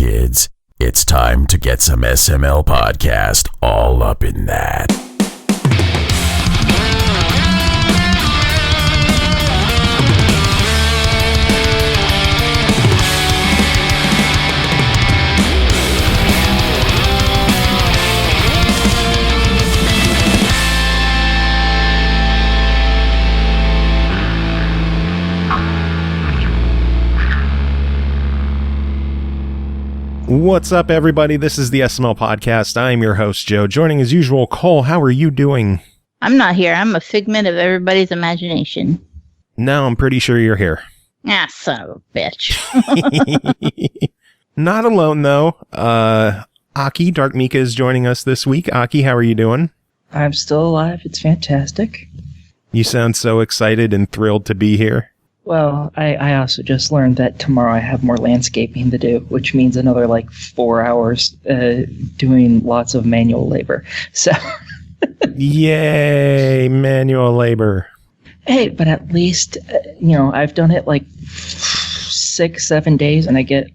kids. It's time to get some SML podcast all up in that. What's up, everybody? This is the SML podcast. I'm your host, Joe. Joining as usual, Cole. How are you doing? I'm not here. I'm a figment of everybody's imagination. No, I'm pretty sure you're here. Ah, son of a bitch. Not alone, though. Aki, DarkMika is joining us this week. Aki, how are you doing? I'm still alive. It's fantastic. You sound so excited and thrilled to be here. Well, I also just learned that tomorrow I have more landscaping to do, which means another 4 hours doing lots of manual labor. So, yay, manual labor. Hey, but at least, I've done it 6-7 days, and I get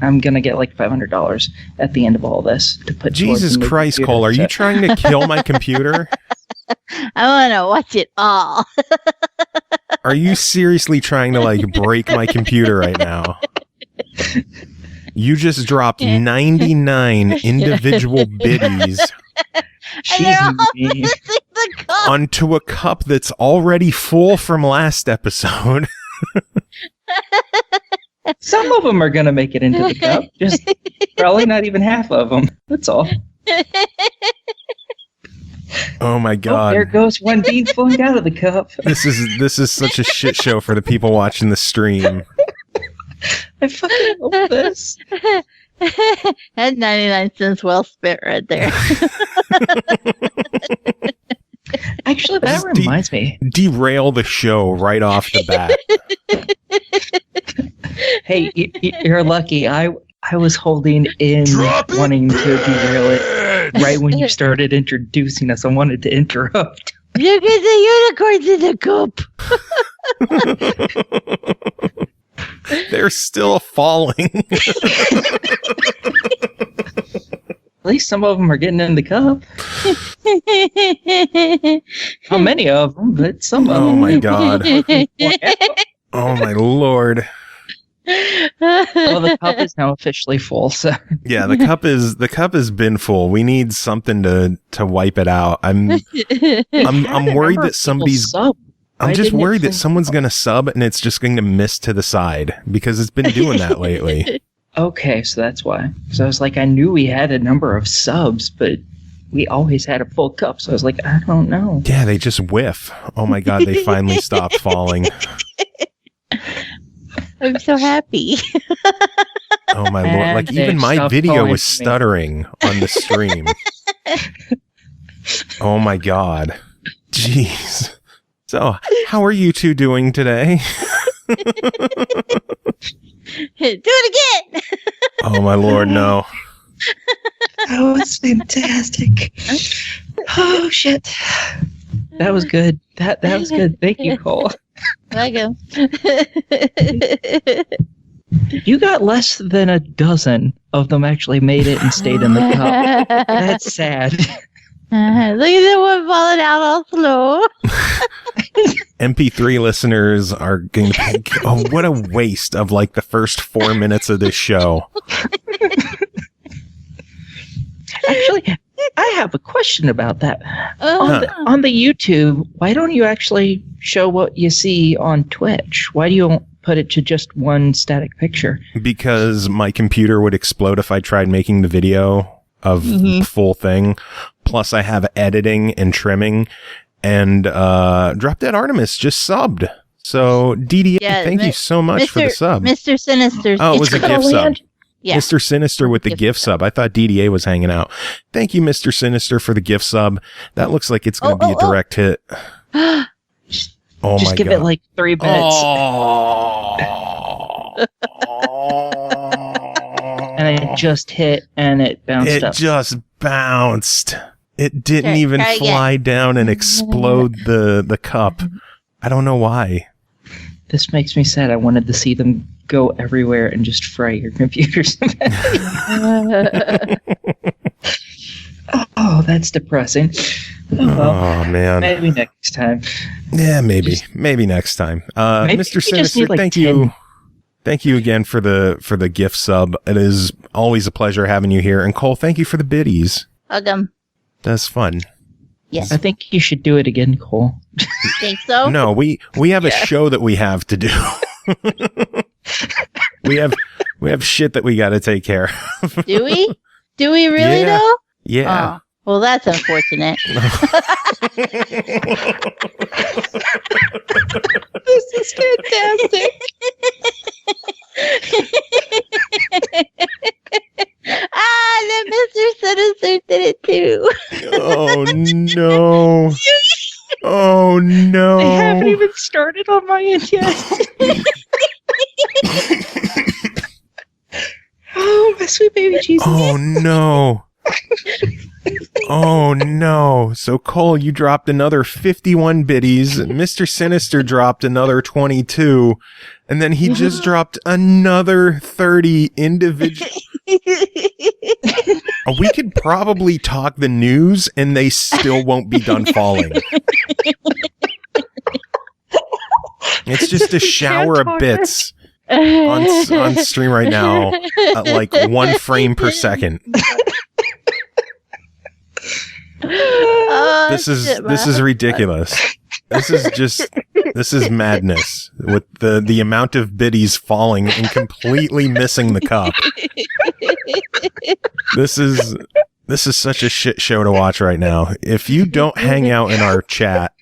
I'm going to get $500 at the end of all this to put. Jesus Christ, Cole, are you trying to kill my computer? I want to watch it all. Are you seriously trying to break my computer right now? You just dropped 99 individual biddies onto a cup that's already full from last episode. Some of them are going to make it into the cup. Just probably not even half of them. That's all. Oh my god. Oh, there goes one bean flowing out of the cup. This is such a shit show for the people watching the stream. I fucking love this. That 99 cents well spent right there. Actually, that reminds me. Derail the show right off the bat. Hey, you're lucky. I was holding in wanting to derail it right when you started introducing us. I wanted to interrupt. Look at the unicorns in the cup. They're still falling. At least some of them are getting in the cup. How many of them? But some of them. Oh my god. Oh my lord. Well, the cup is now officially full. So yeah, the cup has been full. We need something to wipe it out. I'm worried that somebody's. I'm just worried that someone's going to sub and it's just going to miss to the side because it's been doing that lately. Okay, so that's why. So I was I knew we had a number of subs, but we always had a full cup. So I was I don't know. Yeah, they just whiff. Oh my god, they finally stopped falling. I'm so happy. Oh my lord. Even my video was stuttering on the stream. Oh my god. Jeez. So, how are you two doing today? Do it again. Oh my lord, no. That was fantastic. Oh shit. That was good. That was good. Thank you, Cole. Welcome. You got less than a dozen of them actually made it and stayed in the cup. That's sad. Look at that one falling out all slow. MP3 listeners are going to think, oh, what a waste of the first 4 minutes of this show. Actually, I have a question about that. On the YouTube, why don't you actually show what you see on Twitch? Why do you put it to just one static picture? Because my computer would explode if I tried making the video of the full thing. Plus, I have editing and trimming. And Drop Dead Artemis just subbed. So, DDA, thank you so much for the sub. MrSynister. Oh, it was a gift sub. Yeah. MrSynister with the gift sub. I thought DDA was hanging out. Thank you, Mr. for the gift sub. That looks like it's going to be a direct hit. Oh my god. Just give it 3 minutes. And it just hit and it bounced up. It just bounced. It didn't even fly down and explode the cup. I don't know why. This makes me sad. I wanted to see them go everywhere and just fry your computers. Oh, that's depressing. Oh, man. Maybe next time. Yeah, maybe next time. Mr. Sinister, thank you. Thank you again for the gift sub. It is always a pleasure having you here. And Cole, thank you for the biddies. Welcome. That's fun. Yes. I think you should do it again, Cole. Think so? No, we have a show that we have to do. we have shit that we got to take care of. Do we? Do we really though? Yeah. Oh, well, that's unfortunate. This is fantastic. Then Mr. Sinister did it too. Oh no. Oh no. I haven't even started on my end yet. Oh, my sweet baby Jesus. Oh no. Oh no. So Cole, you dropped another 51 biddies. Mr. Sinister dropped another 22. And then he just dropped another 30 individual. We could probably talk the news and they still won't be done falling. It's just a shower of bits on stream right now at like 1 frame per second. This is ridiculous. This is madness with the amount of biddies falling and completely missing the cup. This is such a shit show to watch right now. If you don't hang out in our chat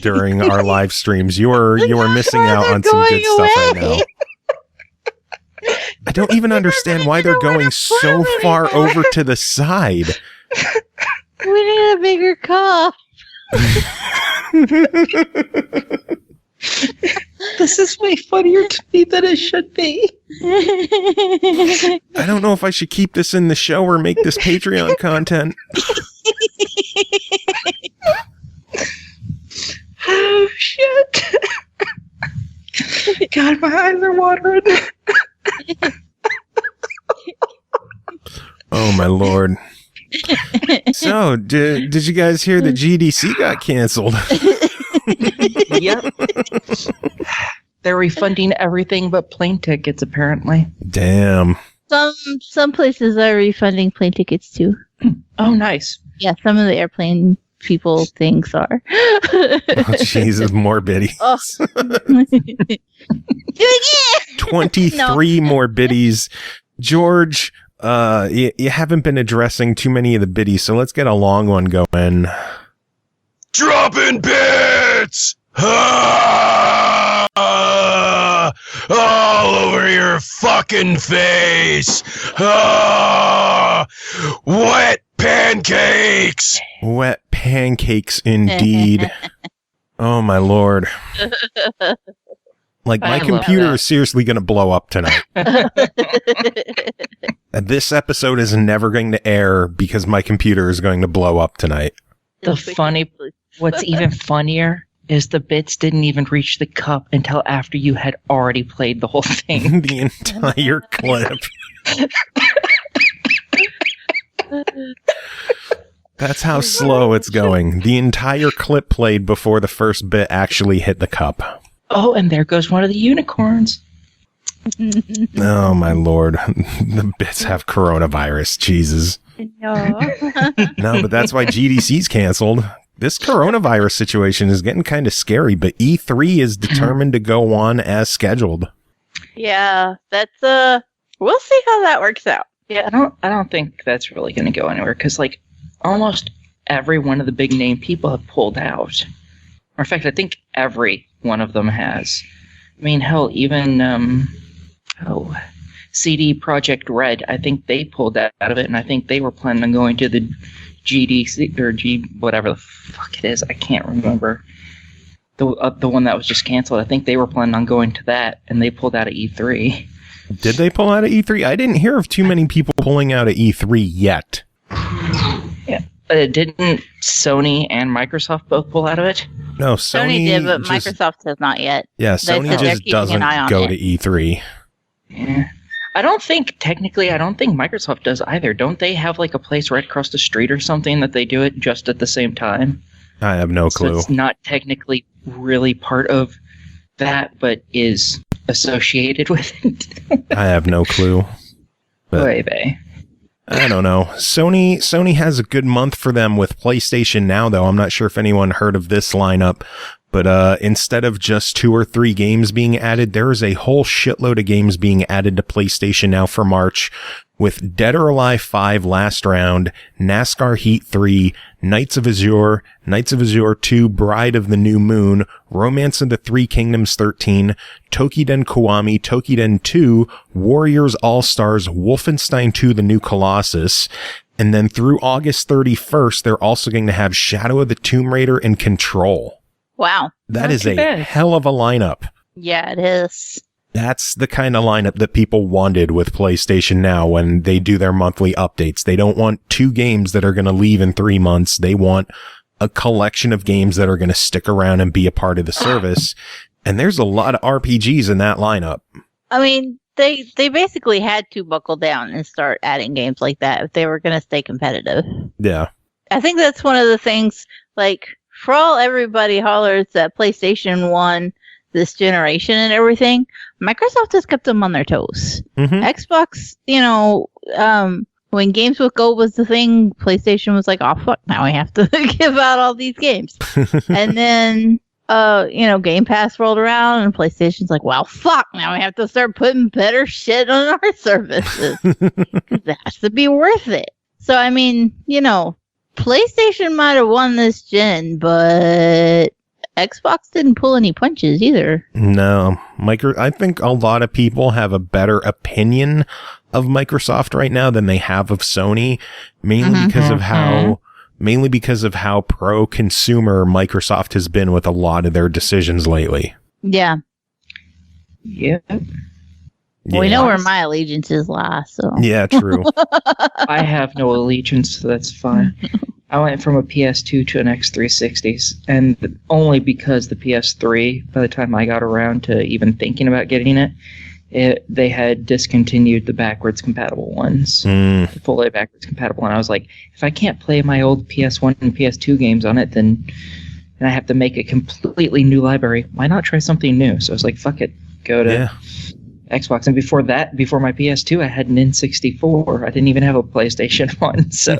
during our live streams, you are missing out on some good stuff right now. I don't even understand why they're going so far over to the side. We need a bigger cup. This is way funnier to me than it should be. I don't know if I should keep this in the show or make this Patreon content. Oh, shit. God, my eyes are watering. Oh, my Lord. So, did you guys hear that GDC got canceled? Yep. They're refunding everything but plane tickets, apparently. Damn. Some places are refunding plane tickets too. Oh, nice. Yeah, some of the airplane people things are. Oh, Jesus, more biddies. Oh. Do it again! 23 more biddies. George, you haven't been addressing too many of the biddies, so let's get a long one going. Dropping bits! All over your fucking face! Wet pancakes! Wet pancakes, indeed. Oh, my Lord. Like, my computer is seriously going to blow up tonight. And this episode is never going to air because my computer is going to blow up tonight. What's even funnier is the bits didn't even reach the cup until after you had already played the whole thing. The entire clip. That's how slow it's going. The entire clip played before the first bit actually hit the cup. Oh, and there goes one of the unicorns. Oh, my Lord. The bits have coronavirus. Jesus. No. No, but that's why GDC's canceled. This coronavirus situation is getting kind of scary, but E3 is determined to go on as scheduled. Yeah, that's we'll see how that works out. Yeah, I don't think that's really going to go anywhere because like almost every one of the big name people have pulled out. Or in fact, I think every one of them has. I mean, hell, even CD Projekt Red, I think they pulled out of it, and I think they were planning on going to the GDC or whatever the fuck it is. I can't remember the one that was just canceled. I think they were planning on going to that, and they pulled out of E3. Did they pull out of E3? I didn't hear of too many people pulling out of E3 yet. Yeah, didn't Sony and Microsoft both pull out of it? No, Sony did, but Microsoft has not yet. Yeah, Sony just doesn't go to E3. Yeah. I don't think Microsoft does either. Don't they have like a place right across the street or something that they do it just at the same time? I have no clue. So it's not technically really part of that, but is associated with it. I have no clue. Maybe. I don't know. Sony has a good month for them with PlayStation Now, though. I'm not sure if anyone heard of this lineup, but instead of just 2 or 3 games being added, there is a whole shitload of games being added to PlayStation Now for March, with Dead or Alive 5 Last Round, NASCAR Heat 3, Knights of Azure, Knights of Azure 2 Bride of the New Moon, Romance of the Three Kingdoms 13, Tokiden Kiwami, Tokiden 2, Warriors All-Stars, Wolfenstein 2 The New Colossus, and then through August 31st, they're also going to have Shadow of the Tomb Raider and Control. Wow. That is a hell of a lineup. Yeah, it is. That's the kind of lineup that people wanted with PlayStation Now when they do their monthly updates. They don't want 2 games that are going to leave in 3 months. They want a collection of games that are going to stick around and be a part of the service. And there's a lot of RPGs in that lineup. I mean, they basically had to buckle down and start adding games like that if they were going to stay competitive. Yeah. I think that's one of the things, like, for all everybody hollers that PlayStation won this generation and everything, Microsoft has kept them on their toes. Mm-hmm. Xbox, when Games with Gold was the thing, PlayStation was like, oh fuck, now we have to give out all these games. And then, Game Pass rolled around and PlayStation's like, well, fuck, now we have to start putting better shit on our services. That has to be worth it. So, I mean, PlayStation might have won this gen, but Xbox didn't pull any punches either. No. I think a lot of people have a better opinion of Microsoft right now than they have of Sony, mainly because of how pro-consumer Microsoft has been with a lot of their decisions lately. Yeah. Yeah. We know where my allegiances lie, so. Yeah, true. I have no allegiance, so that's fine. I went from a PS2 to an X360, and only because the PS3, by the time I got around to even thinking about getting it, they had discontinued the backwards compatible ones, the fully backwards compatible, and I was like, if I can't play my old PS1 and PS2 games on it, then I have to make a completely new library. Why not try something new? So I was like, fuck it, go to Xbox. And before my PS2, I had an N64. I didn't even have a PlayStation 1, so...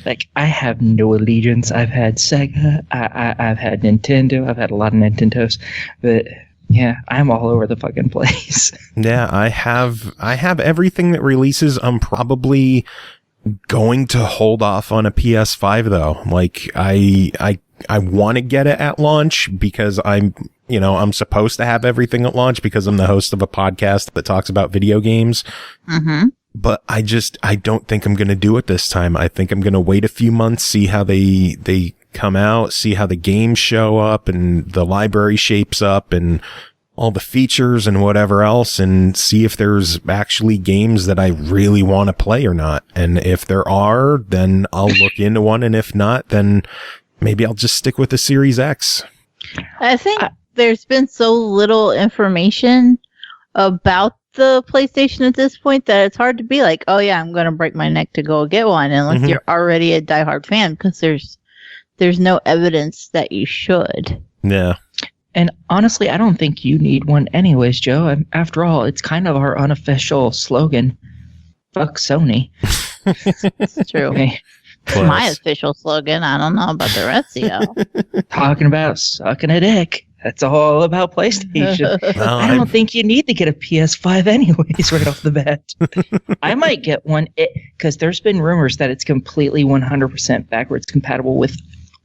Like, I have no allegiance. I've had Sega, I've had Nintendo, I've had a lot of Nintendos, but yeah, I'm all over the fucking place. Yeah, I have everything that releases. I'm probably going to hold off on a PS5 though. Like, I want to get it at launch because I'm supposed to have everything at launch because I'm the host of a podcast that talks about video games. Mm-hmm. But I don't think I'm going to do it this time. I think I'm going to wait a few months, see how they come out, see how the games show up and the library shapes up and all the features and whatever else, and see if there's actually games that I really want to play or not. And if there are, then I'll look into one. And if not, then maybe I'll just stick with the Series X. I think there's been so little information about the PlayStation at this point that it's hard to be like, oh yeah, I'm going to break my neck to go get one, unless you're already a diehard fan, because there's no evidence that you should. Yeah. And honestly, I don't think you need one anyways, Joe. After all, it's kind of our unofficial slogan. Fuck Sony. It's true. Okay. My official slogan. I don't know about the rest of y'all. Talking about sucking a dick. That's all about PlayStation. Well, I don't think you need to get a PS5 anyways right off the bat. I might get one because there's been rumors that it's completely 100% backwards compatible with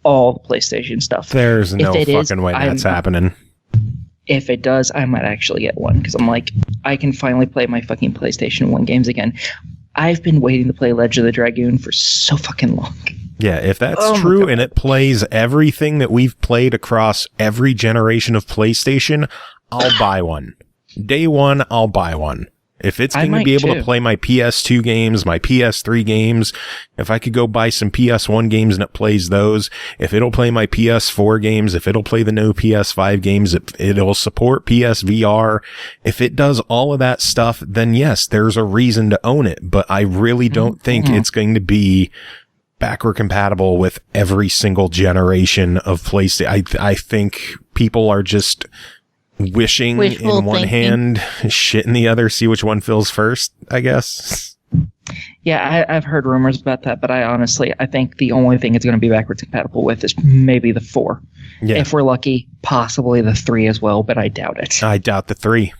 all the PlayStation stuff. There's no fucking way that's happening. If it does, I might actually get one because I'm like, I can finally play my fucking PlayStation 1 games again. I've been waiting to play Legend of the Dragoon for so fucking long. Yeah, if that's true and it plays everything that we've played across every generation of PlayStation, I'll buy one. Day one, I'll buy one. If it's going to be able to play my PS2 games, my PS3 games, if I could go buy some PS1 games and it plays those, if it'll play my PS4 games, if it'll play the no PS5 games, it'll support PSVR, if it does all of that stuff, then yes, there's a reason to own it. But I really don't think it's going to be backward compatible with every single generation of PlayStation. I think people are just wishing Wishful in one thinking. hand, shit in the other, see which one fills first, I guess. Yeah, I've heard rumors about that, but I think the only thing it's going to be backwards compatible with is maybe the 4. Yeah. If we're lucky, possibly the 3 as well, but I doubt it. I doubt the 3.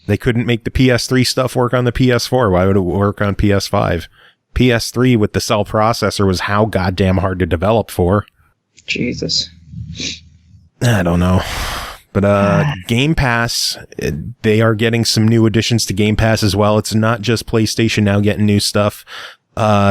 They couldn't make the PS3 stuff work on the PS4. Why would it work on PS5? PS3 with the cell processor was how goddamn hard to develop for. Jesus. I don't know. But Game Pass, they are getting some new additions to Game Pass as well. It's not just PlayStation now getting new stuff.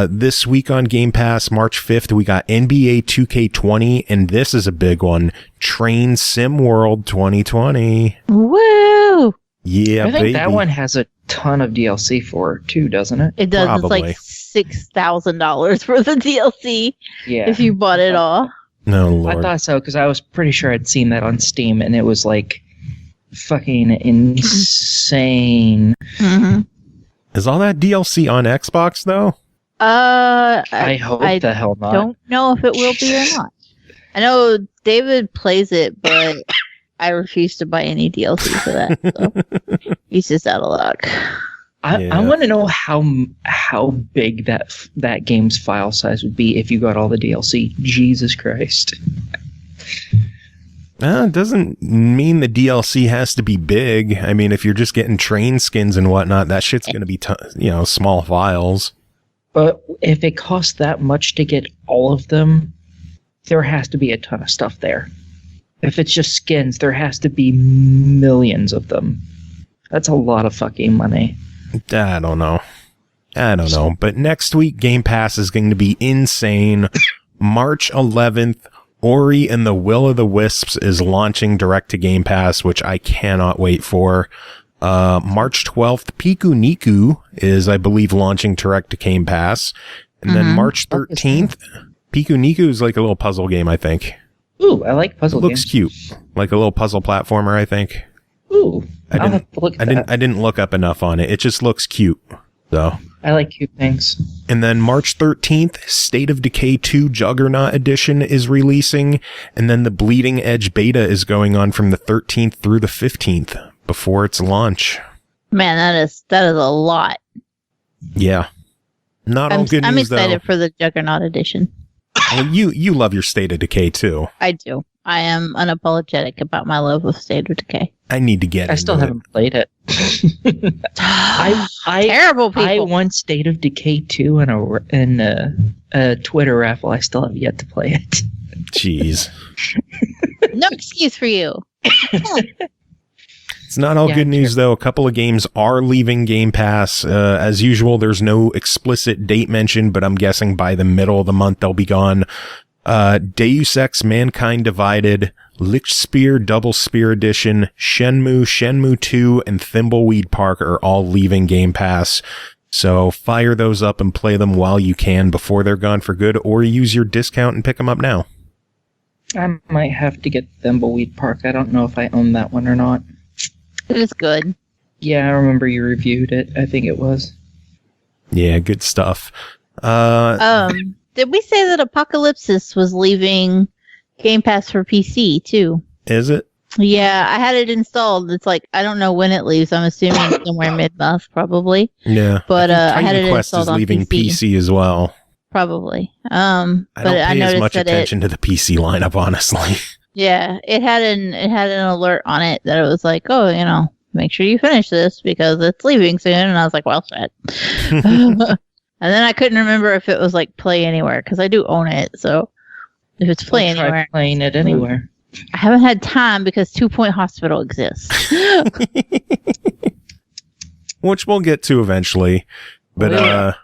This week on Game Pass, March 5th, we got NBA 2K20, and this is a big one, Train Sim World 2020. Woo! Yeah, I think baby. that one has a ton of DLC for it too, doesn't it? It does. Probably. It's like $6,000 for the DLC Yeah. if you bought it all. No, I Lord. thought so, because I was pretty sure I'd seen that on Steam, and it was like fucking insane. Mm-hmm. Is all that DLC on Xbox, though? I hope the hell not. Don't know if it will be or not. I know David plays it, but I refuse to buy any DLC for that. So he's just out of luck. I want to know how big that game's file size would be if you got all the DLC. Jesus Christ. It doesn't mean the DLC has to be big. I mean, if you're just getting train skins and whatnot, that shit's going to be, small files. But if it costs that much to get all of them, there has to be a ton of stuff there. If it's just skins, there has to be millions of them. That's a lot of fucking money. I don't know. But next week, Game Pass is going to be insane. March 11th, Ori and the Will of the Wisps is launching direct to Game Pass, which I cannot wait for. March 12th, Piku Niku is, I believe, launching direct to Game Pass. And then March 13th, Piku Niku is like a little puzzle game, I think. Ooh, I like puzzle games. Looks cute. Like a little puzzle platformer, I think. Ooh, I'll have to look at that. I didn't look up enough on it. It just looks cute. So I like cute things. And then March 13th, State of Decay 2 Juggernaut Edition is releasing. And then the Bleeding Edge beta is going on from the 13th through the 15th before its launch. Man, that is a lot. Yeah. Not all good news, I'm excited though. for the Juggernaut edition. Well, you love your State of Decay, too. I do. I am unapologetic about my love of State of Decay. I need to get I still haven't played it. Terrible people. I won State of Decay 2 in a Twitter raffle. I still have yet to play it. Jeez. No excuse for you. It's not all good news, though. A couple of games are leaving Game Pass. As usual, there's no explicit date mentioned, but I'm guessing by the middle of the month they'll be gone. Deus Ex Mankind Divided, Lich Spear Double Spear Edition, Shenmue 2, and Thimbleweed Park are all leaving Game Pass. So fire those up and play them while you can before they're gone for good, or use your discount and pick them up now. I might have to get Thimbleweed Park. I don't know if I own that one or not. It is good. Yeah, I remember you reviewed it. I think it was. Yeah, good stuff. Did we say that Apocalypsis was leaving Game Pass for PC too? Is it? Yeah, I had it installed. It's like, I don't know when it leaves. I'm assuming somewhere mid-month, probably. Yeah. But I had it Quest installed is on leaving PC. PC as well. Probably. I don't pay as much attention to the PC lineup, honestly. Yeah, it had an alert on it that it was like, oh, make sure you finish this because it's leaving soon. And I was like, well, shit. And then I couldn't remember if it was like Play Anywhere because I do own it. So if it's Play I'll try Anywhere, playing it anywhere. I haven't had time because 2 Point Hospital exists. Which we'll get to eventually. But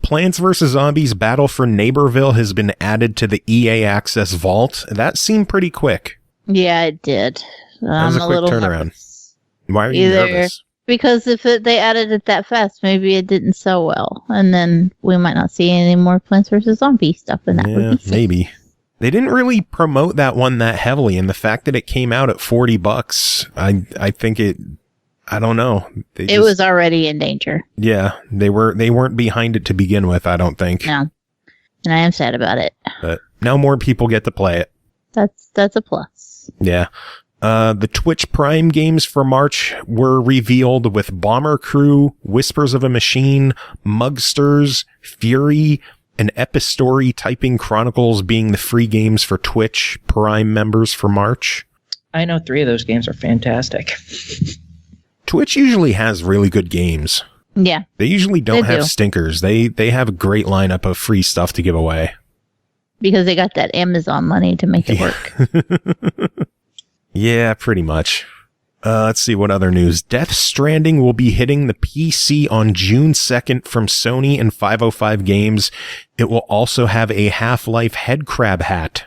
Plants vs. Zombies Battle for Neighborville has been added to the EA Access Vault. That seemed pretty quick. Yeah, it did. That was a quick turnaround. Nervous. Why are you nervous? Because if they added it that fast, maybe it didn't sell well, and then we might not see any more Plants vs. Zombie stuff, and that would be sick. Maybe. They didn't really promote that one that heavily, and the fact that it came out at $40, I think it. I don't know. It was already in danger. Yeah, they weren't behind it to begin with. I don't think. No, and I am sad about it. But now more people get to play it. That's a plus. Yeah. The Twitch Prime games for March were revealed with Bomber Crew, Whispers of a Machine, Mugsters, Fury, and Epistory Typing Chronicles being the free games for Twitch Prime members for March. I know 3 of those games are fantastic. Twitch usually has really good games. Yeah. They usually don't have stinkers. They have a great lineup of free stuff to give away. Because they got that Amazon money to make it work. Yeah, pretty much. Let's see what other news. Death Stranding will be hitting the PC on June 2nd from Sony and 505 Games. It will also have a Half-Life headcrab hat.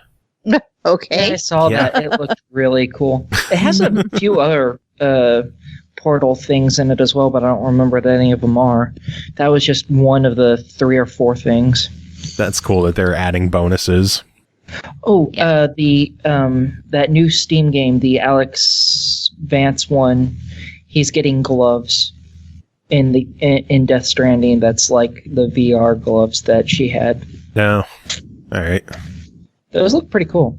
Okay. I saw that. It looked really cool. It has a few other Portal things in it as well, but I don't remember what any of them are. That was just one of the 3 or 4 things. That's cool that they're adding bonuses. Oh, that new Steam game, the Alex Vance one, he's getting gloves in Death Stranding. That's like the VR gloves that she had. No. All right. Those look pretty cool.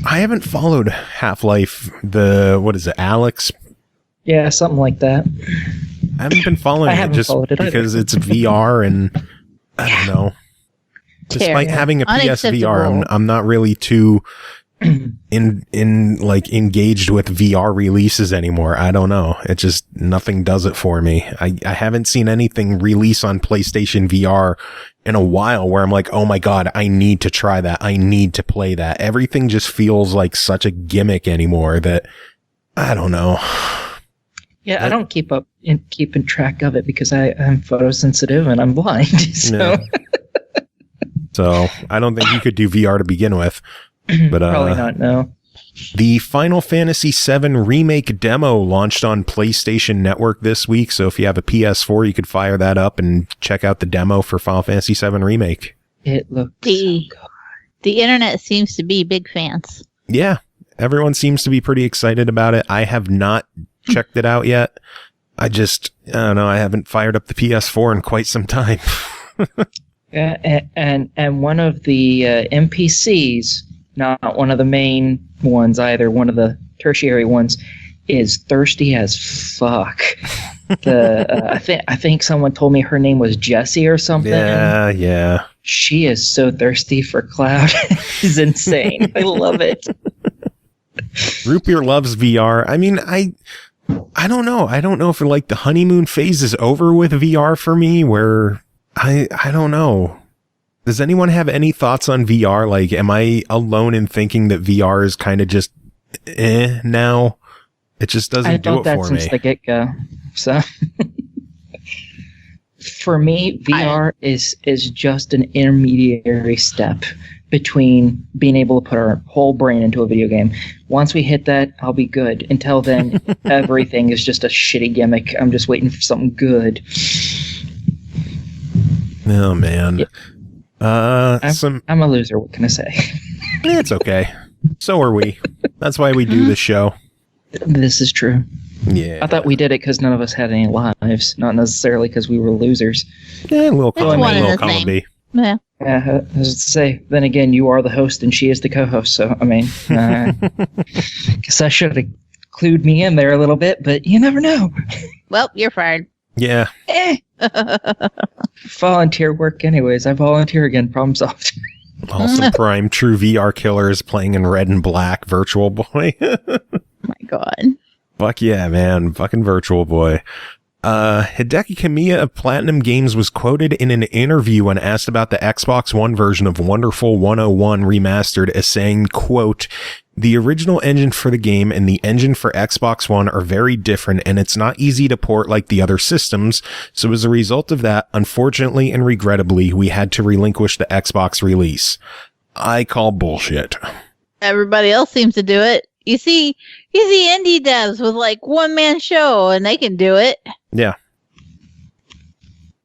I haven't followed Half-Life, what is it, Alex? Yeah, something like that. I haven't been following it just because it's VR and I don't know. Despite having a PSVR, I'm not really too engaged with VR releases anymore. I don't know. It just, nothing does it for me. I haven't seen anything release on PlayStation VR in a while where I'm like, oh my God, I need to try that. I need to play that. Everything just feels like such a gimmick anymore that I don't know. Yeah, I don't keep keeping track of it because I'm photosensitive and I'm blind. So. Yeah. So I don't think you could do VR to begin with. But probably not, no. The Final Fantasy VII Remake demo launched on PlayStation Network this week, so if you have a PS4, you could fire that up and check out the demo for Final Fantasy VII Remake. It looks so good. The internet seems to be big fans. Yeah, everyone seems to be pretty excited about it. I have not checked it out yet. I don't know, I haven't fired up the PS4 in quite some time. Yeah, and one of the NPCs, not one of the main ones either, one of the tertiary ones, is thirsty as fuck. I think someone told me her name was Jessie or something. Yeah. She is so thirsty for Cloud. It's insane. I love it. Root Beer loves VR. I mean, I don't know. I don't know if like the honeymoon phase is over with VR for me, where I don't know. Does anyone have any thoughts on VR? Like, am I alone in thinking that VR is kind of just now? It just doesn't do it for me. I thought that since the get-go. So, for me, VR is just an intermediary step between being able to put our whole brain into a video game. Once we hit that, I'll be good. Until then, everything is just a shitty gimmick. I'm just waiting for something good. Oh, man. Yeah. I'm a loser. What can I say? It's okay. So are we. That's why we do this show. This is true. Yeah. I thought we did it because none of us had any lives, not necessarily because we were losers. Yeah, little column B. Yeah. I was to say, then again, you are the host and she is the co-host, so, I mean, guess I should have clued me in there a little bit, but you never know. Well, you're fired. Yeah. Volunteer work anyways. I volunteer again. Problem solved. Awesome Prime, True VR Killers playing in red and black, Virtual Boy. My God. Fuck yeah, man. Fucking Virtual Boy. Hideki Kamiya of Platinum Games was quoted in an interview when asked about the Xbox One version of Wonderful 101 Remastered as saying, quote, "The original engine for the game and the engine for Xbox One are very different, and it's not easy to port like the other systems. So as a result of that, unfortunately and regrettably, we had to relinquish the Xbox release." I call bullshit. Everybody else seems to do it. You see, You see indie devs with like one-man show, and they can do it. Yeah.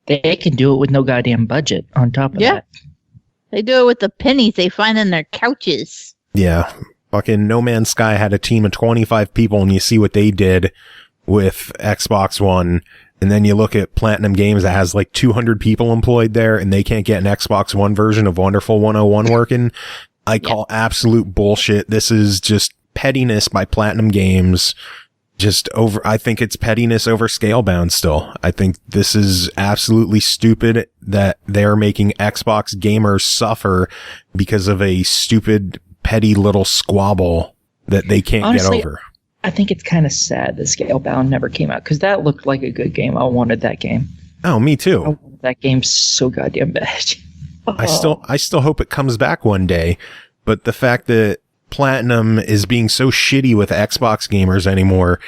They can do it with no goddamn budget on top of that. They do it with the pennies they find in their couches. Yeah. Fucking No Man's Sky had a team of 25 people, and you see what they did with Xbox One. And then you look at Platinum Games that has like 200 people employed there, and they can't get an Xbox One version of Wonderful 101 working. I call absolute bullshit. This is just pettiness by Platinum Games. I think it's pettiness over Scalebound still. I think this is absolutely stupid that they're making Xbox gamers suffer because of a stupid, petty little squabble that they can't get over. I think it's kind of sad that Scalebound never came out, because that looked like a good game. I wanted that game. Oh, me too. I wanted that game so goddamn bad. I still hope it comes back one day, but the fact that Platinum is being so shitty with Xbox gamers anymore,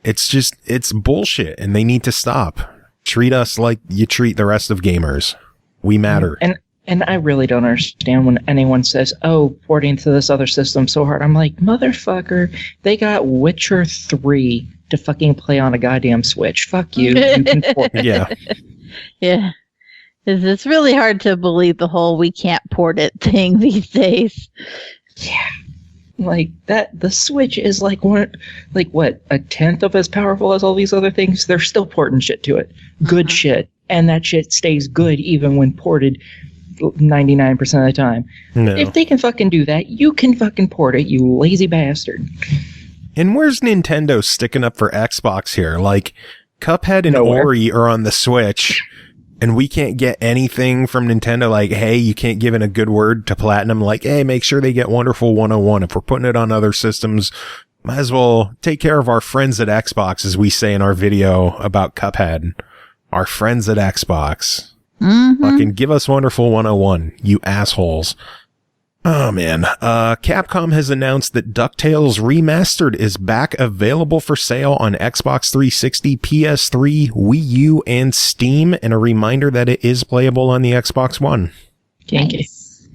it's bullshit, and they need to stop. Treat us like you treat the rest of gamers. We matter. And I really don't understand when anyone says, oh, porting to this other system so hard. I'm like, motherfucker, they got Witcher 3 to fucking play on a goddamn Switch. Fuck you. You can port it. Yeah. Yeah. It's really hard to believe the whole we can't port it thing these days. Yeah. Like that, the Switch is like what, a tenth of as powerful as all these other things? They're still porting shit to it. Good shit. And that shit stays good even when ported 99% of the time. No. If they can fucking do that, you can fucking port it, you lazy bastard. And where's Nintendo sticking up for Xbox here? Like, Cuphead and Ori are on the Switch, and we can't get anything from Nintendo like, hey, you can't give in a good word to Platinum, like, hey, make sure they get Wonderful 101. If we're putting it on other systems, might as well take care of our friends at Xbox, as we say in our video about Cuphead. Our friends at Xbox. Mm-hmm. Fucking give us Wonderful 101, you assholes. Oh, man. Capcom has announced that DuckTales Remastered is back available for sale on Xbox 360, PS3, Wii U, and Steam, and a reminder that it is playable on the Xbox One. Nice.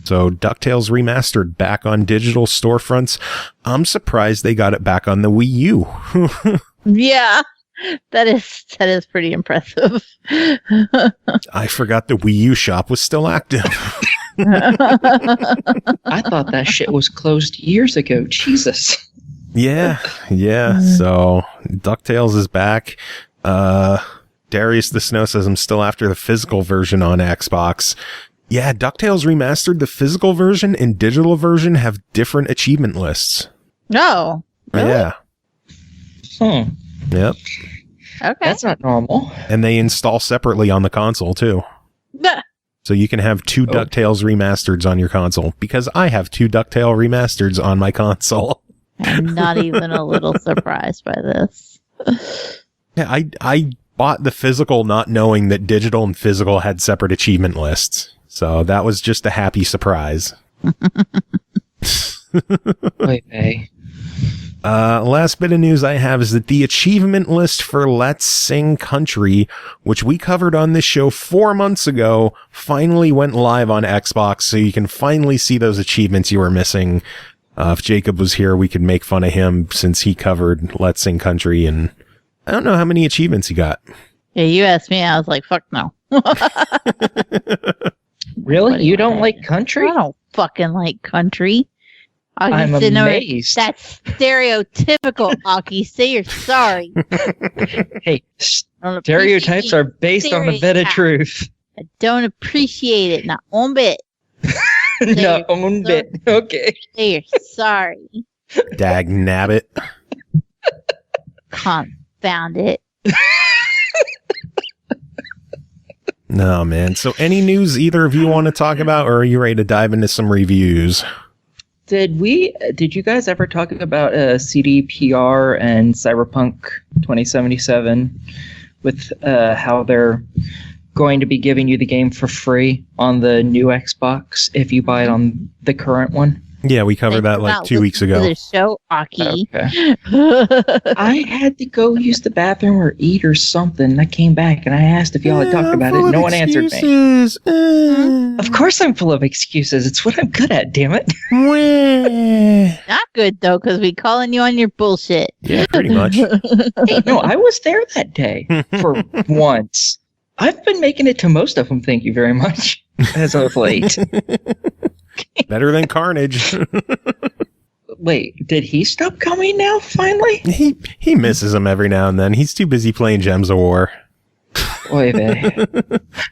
So, DuckTales Remastered back on digital storefronts. I'm surprised they got it back on the Wii U. Yeah. That is pretty impressive. I forgot the Wii U shop was still active. I thought that shit was closed years ago. Jesus. Yeah. So DuckTales is back. Darius the Snow says I'm still after the physical version on Xbox. Yeah, DuckTales Remastered, the physical version and digital version have different achievement lists. No. Really? Yeah. Yep. Okay. That's not normal. And they install separately on the console too. Yeah. So you can have two DuckTales Remasters on your console, because I have two DuckTales Remasters on my console. I'm not even a little surprised by this. Yeah, I bought the physical not knowing that digital and physical had separate achievement lists. So that was just a happy surprise. Wait, hey. Last bit of news I have is that the achievement list for Let's Sing Country, which we covered on this show 4 months ago, finally went live on Xbox, so you can finally see those achievements you were missing. If Jacob was here, we could make fun of him since he covered Let's Sing Country, and I don't know how many achievements he got. Yeah, you asked me, I was like, fuck no. Really? You don't like country? I don't fucking like country. I'm amazed. That's stereotypical, Aki. Say you're sorry. Hey, stereotypes are based on the bit of truth. I don't appreciate it, not one bit. Not one bit. Okay. Say you're sorry. Dag nabbit. Confound it. No, man. So any news either of you want to talk about, or are you ready to dive into some reviews? Did you guys ever talk about CDPR and Cyberpunk 2077 with how they're going to be giving you the game for free on the new Xbox if you buy it on the current one? Yeah, we covered that like 2 weeks ago. The show, Aki. Okay. I had to go use the bathroom or eat or something. I came back and I asked if y'all had talked about it. No one answered me. Of course I'm full of excuses. It's what I'm good at, damn it. Not good, though, because we calling you on your bullshit. Yeah, pretty much. Hey, no, I was there that day for once. I've been making it to most of them, thank you very much, as of late. Better than Carnage. Wait, did he stop coming now, finally? He misses him every now and then. He's too busy playing Gems of War. Oy vey.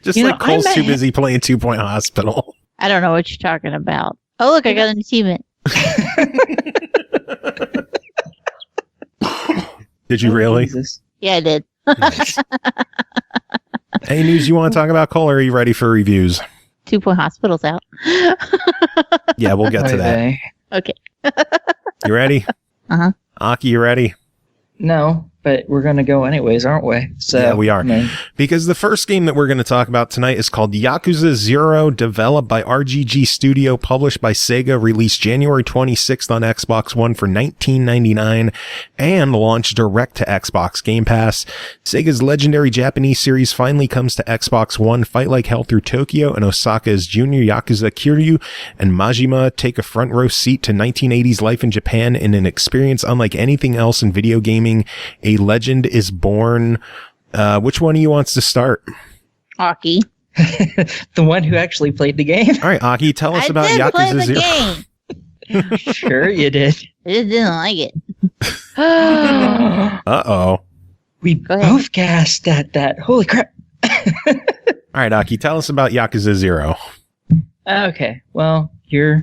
Just like Cole's too busy playing 2 Point Hospital. I don't know what you're talking about. Oh, look, I got an achievement. Did you really? Jesus. Yeah, I did. Nice. Any news you want to talk about, Cole, or are you ready for reviews? 2 Point Hospital's out. Yeah, we'll get to that. Okay. You ready? Uh-huh. Aki, you ready? No, but we're going to go anyways, aren't we? So, yeah, we are. I mean, because the first game that we're going to talk about tonight is called Yakuza 0, developed by RGG Studio, published by Sega, released January 26th on Xbox One for $19.99, and launched direct to Xbox Game Pass. Sega's legendary Japanese series finally comes to Xbox One. Fight like hell through Tokyo, and Osaka's junior Yakuza Kiryu and Majima take a front row seat to 1980s life in Japan in an experience unlike anything else in video gaming. A legend is born. Which one of you wants to start? Aki. the one who actually played the game. All right, Aki, tell us about Yakuza 0. Game. Sure, you did. I just didn't like it. Uh-oh. We both gasped at that. Holy crap. All right, Aki, tell us about Yakuza 0. Okay, well, you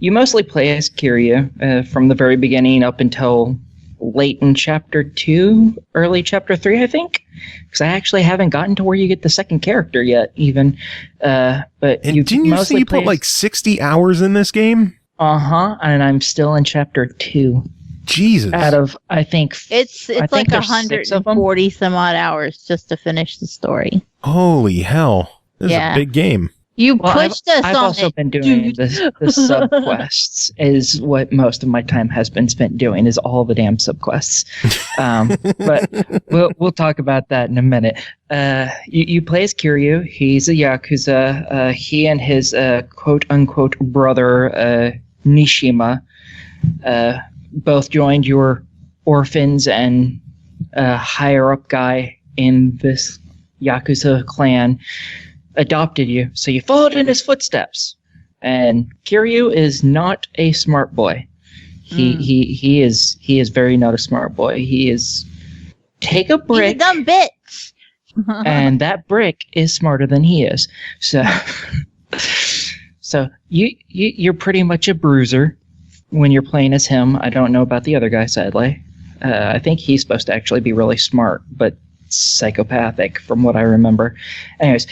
mostly play as Kiryu from the very beginning up until late in chapter 2, early chapter 3, I think, because I actually haven't gotten to where you get the second character yet, even. But and didn't you say you put like 60 hours in this game? And I'm still in chapter 2. Jesus. Out of, I think, it's like 140 some odd hours just to finish the story. Holy hell! This is a big game. You pushed us I've on also it, been doing the sub-quests is what most of my time has been spent doing, is all the damn sub-quests. But we'll talk about that in a minute. You play as Kiryu. He's a Yakuza. He and his quote-unquote brother, Nishima, both joined your orphans and higher-up guy in this Yakuza clan. Adopted you, so you followed in his footsteps. And Kiryu is not a smart boy. He is very not a smart boy. He is take a brick. He's a dumb bitch. And that brick is smarter than he is. So you're pretty much a bruiser when you're playing as him. I don't know about the other guy, sadly. I think he's supposed to actually be really smart, but psychopathic from what I remember. Anyways,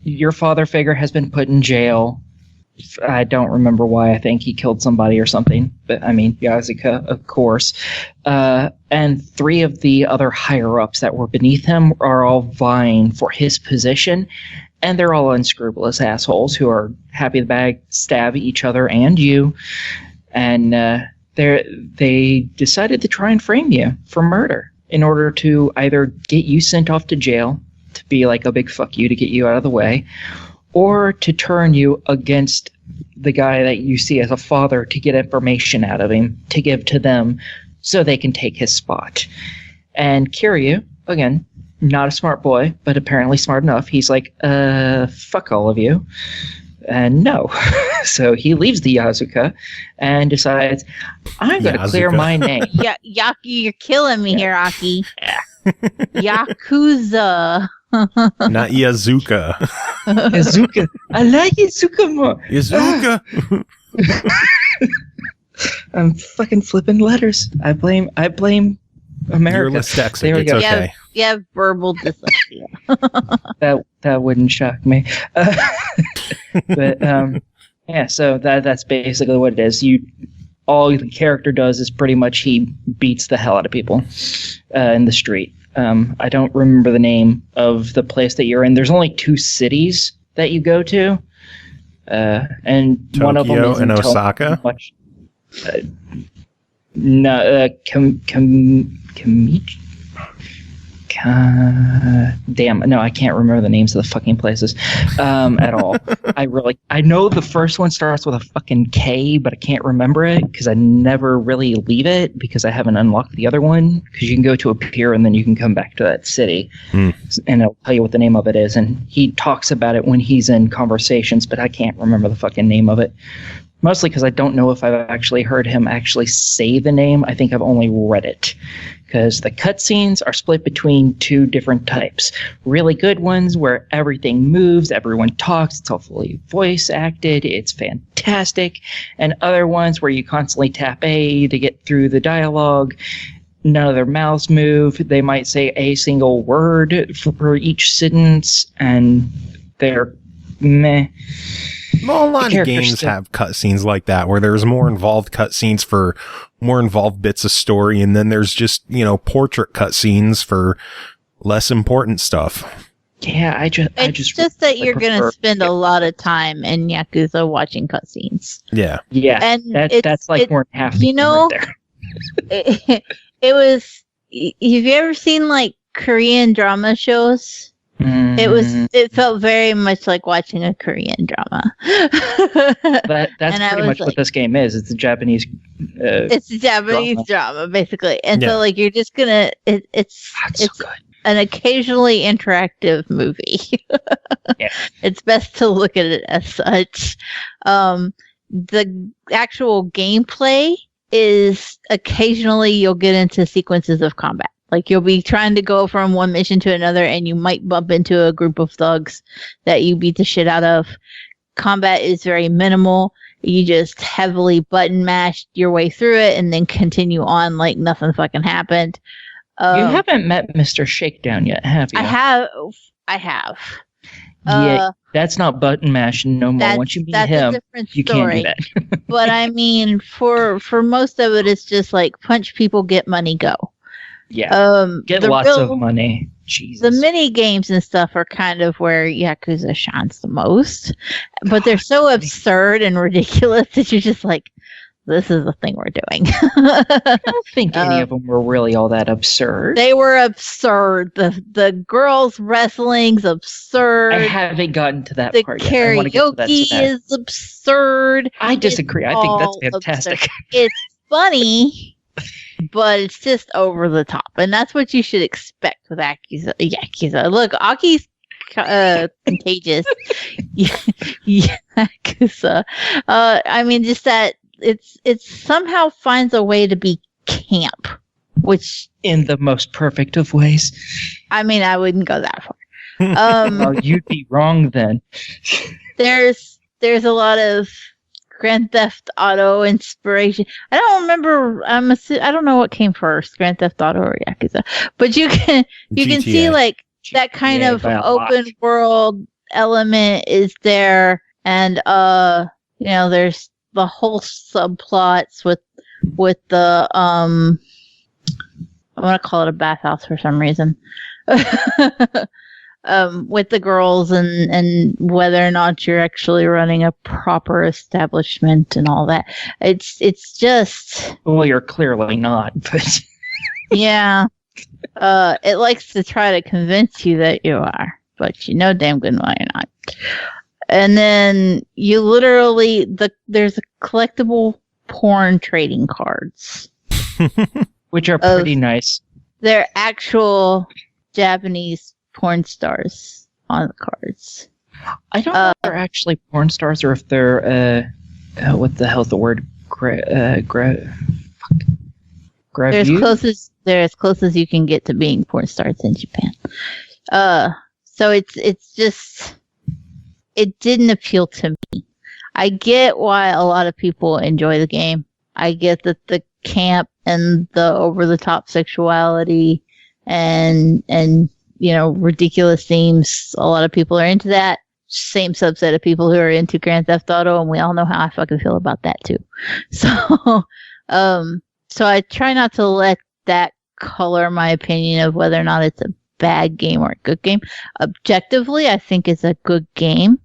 your father figure has been put in jail. I don't remember why. I think he killed somebody or something. But I mean, Yakuza, of course. And 3 of the other higher-ups that were beneath him are all vying for his position. And they're all unscrupulous assholes who are happy to stab each other and you. And they decided to try and frame you for murder, in order to either get you sent off to jail to be like a big fuck you to get you out of the way, or to turn you against the guy that you see as a father to get information out of him to give to them so they can take his spot. And Kiryu, again, not a smart boy, but apparently smart enough. He's like, fuck all of you. And no. So he leaves the Yakuza and decides, I'm going to clear my name. Yaki, you're killing me here, Aki. Yakuza. Not Yazuka. Yazuka. I like Yazuka more. Yazuka. I'm fucking flipping letters. I blame America. You're dyslexic. It's okay. Yeah, verbal dyslexia. That wouldn't shock me. But yeah, so that's basically what it is. All the character does is pretty much he beats the hell out of people in the street. I don't remember the name of the place that you're in. There's only 2 cities that you go to. And Tokyo one of them is and Osaka. Much, damn, no, I can't remember the names of the fucking places at all. I know the first one starts with a fucking K, but I can't remember it because I never really leave it because I haven't unlocked the other one. Because you can go to a pier and then you can come back to that city, and it'll tell you what the name of it is. And he talks about it when he's in conversations, but I can't remember the fucking name of it. Mostly because I don't know if I've actually heard him actually say the name. I think I've only read it. Because the cutscenes are split between two different types. Really good ones where everything moves, everyone talks, it's all fully voice acted, it's fantastic. And other ones where you constantly tap A to get through the dialogue. None of their mouths move. They might say a single word for each sentence, and they're meh. Well, a lot of games have cutscenes like that, where there's more involved cutscenes for more involved bits of story, and then there's just, portrait cutscenes for less important stuff. Yeah, it's just that you're going to spend a lot of time in Yakuza watching cutscenes. Yeah. Yeah, and that's like more than half the right there. It was, have you ever seen like Korean drama shows? It felt very much like watching a Korean drama. That's pretty much what this game is. It's a Japanese it's a Japanese drama, basically. And so like you're just gonna it's so good. An occasionally interactive movie. Yeah. It's best to look at it as such. The actual gameplay is occasionally you'll get into sequences of combat. Like you'll be trying to go from one mission to another and you might bump into a group of thugs that you beat the shit out of. Combat is very minimal. You just heavily button mash your way through it and then continue on like nothing fucking happened. You haven't met Mr. Shakedown yet, have you? I have. Yeah, that's not button mash no more. Once you meet him, you can't do that. But I mean, for most of it, it's just like punch people, get money, go. Yeah, get lots of money. Jesus. The mini games and stuff are kind of where Yakuza shines the most, but they're so absurd and ridiculous that you're just like, this is the thing we're doing. I don't think any of them were really all that absurd. They were absurd. The girls wrestling's absurd. I haven't gotten to that part yet. The karaoke is absurd. I disagree. I think that's fantastic. Absurd. It's funny. But it's just over the top, and that's what you should expect with Yakuza. Look, Aki's contagious. Yakuza. I mean, just that it somehow finds a way to be camp, which in the most perfect of ways. I mean, I wouldn't go that far. Well, you'd be wrong then. There's a lot of Grand Theft Auto inspiration. I don't remember. I don't know what came first, Grand Theft Auto or Yakuza. But you can see like that kind of open world element is there, and there's the whole subplots with the I want to call it a bathhouse for some reason. With the girls and whether or not you're actually running a proper establishment and all that. It's just... Well, you're clearly not, but... Yeah. It likes to try to convince you that you are, but you know damn good why you're not. And then you literally... There's a collectible porn trading cards. Which are pretty nice. They're actual Japanese porn stars on the cards. I don't know if they're actually porn stars or if they're what the hell's the word? They're as close as you can get to being porn stars in Japan. So it's just it didn't appeal to me. I get why a lot of people enjoy the game. I get that the camp and the over the top sexuality and ridiculous themes. A lot of people are into that. Same subset of people who are into Grand Theft Auto, and we all know how I fucking feel about that too. So, so I try not to let that color my opinion of whether or not it's a bad game or a good game. Objectively, I think it's a good game.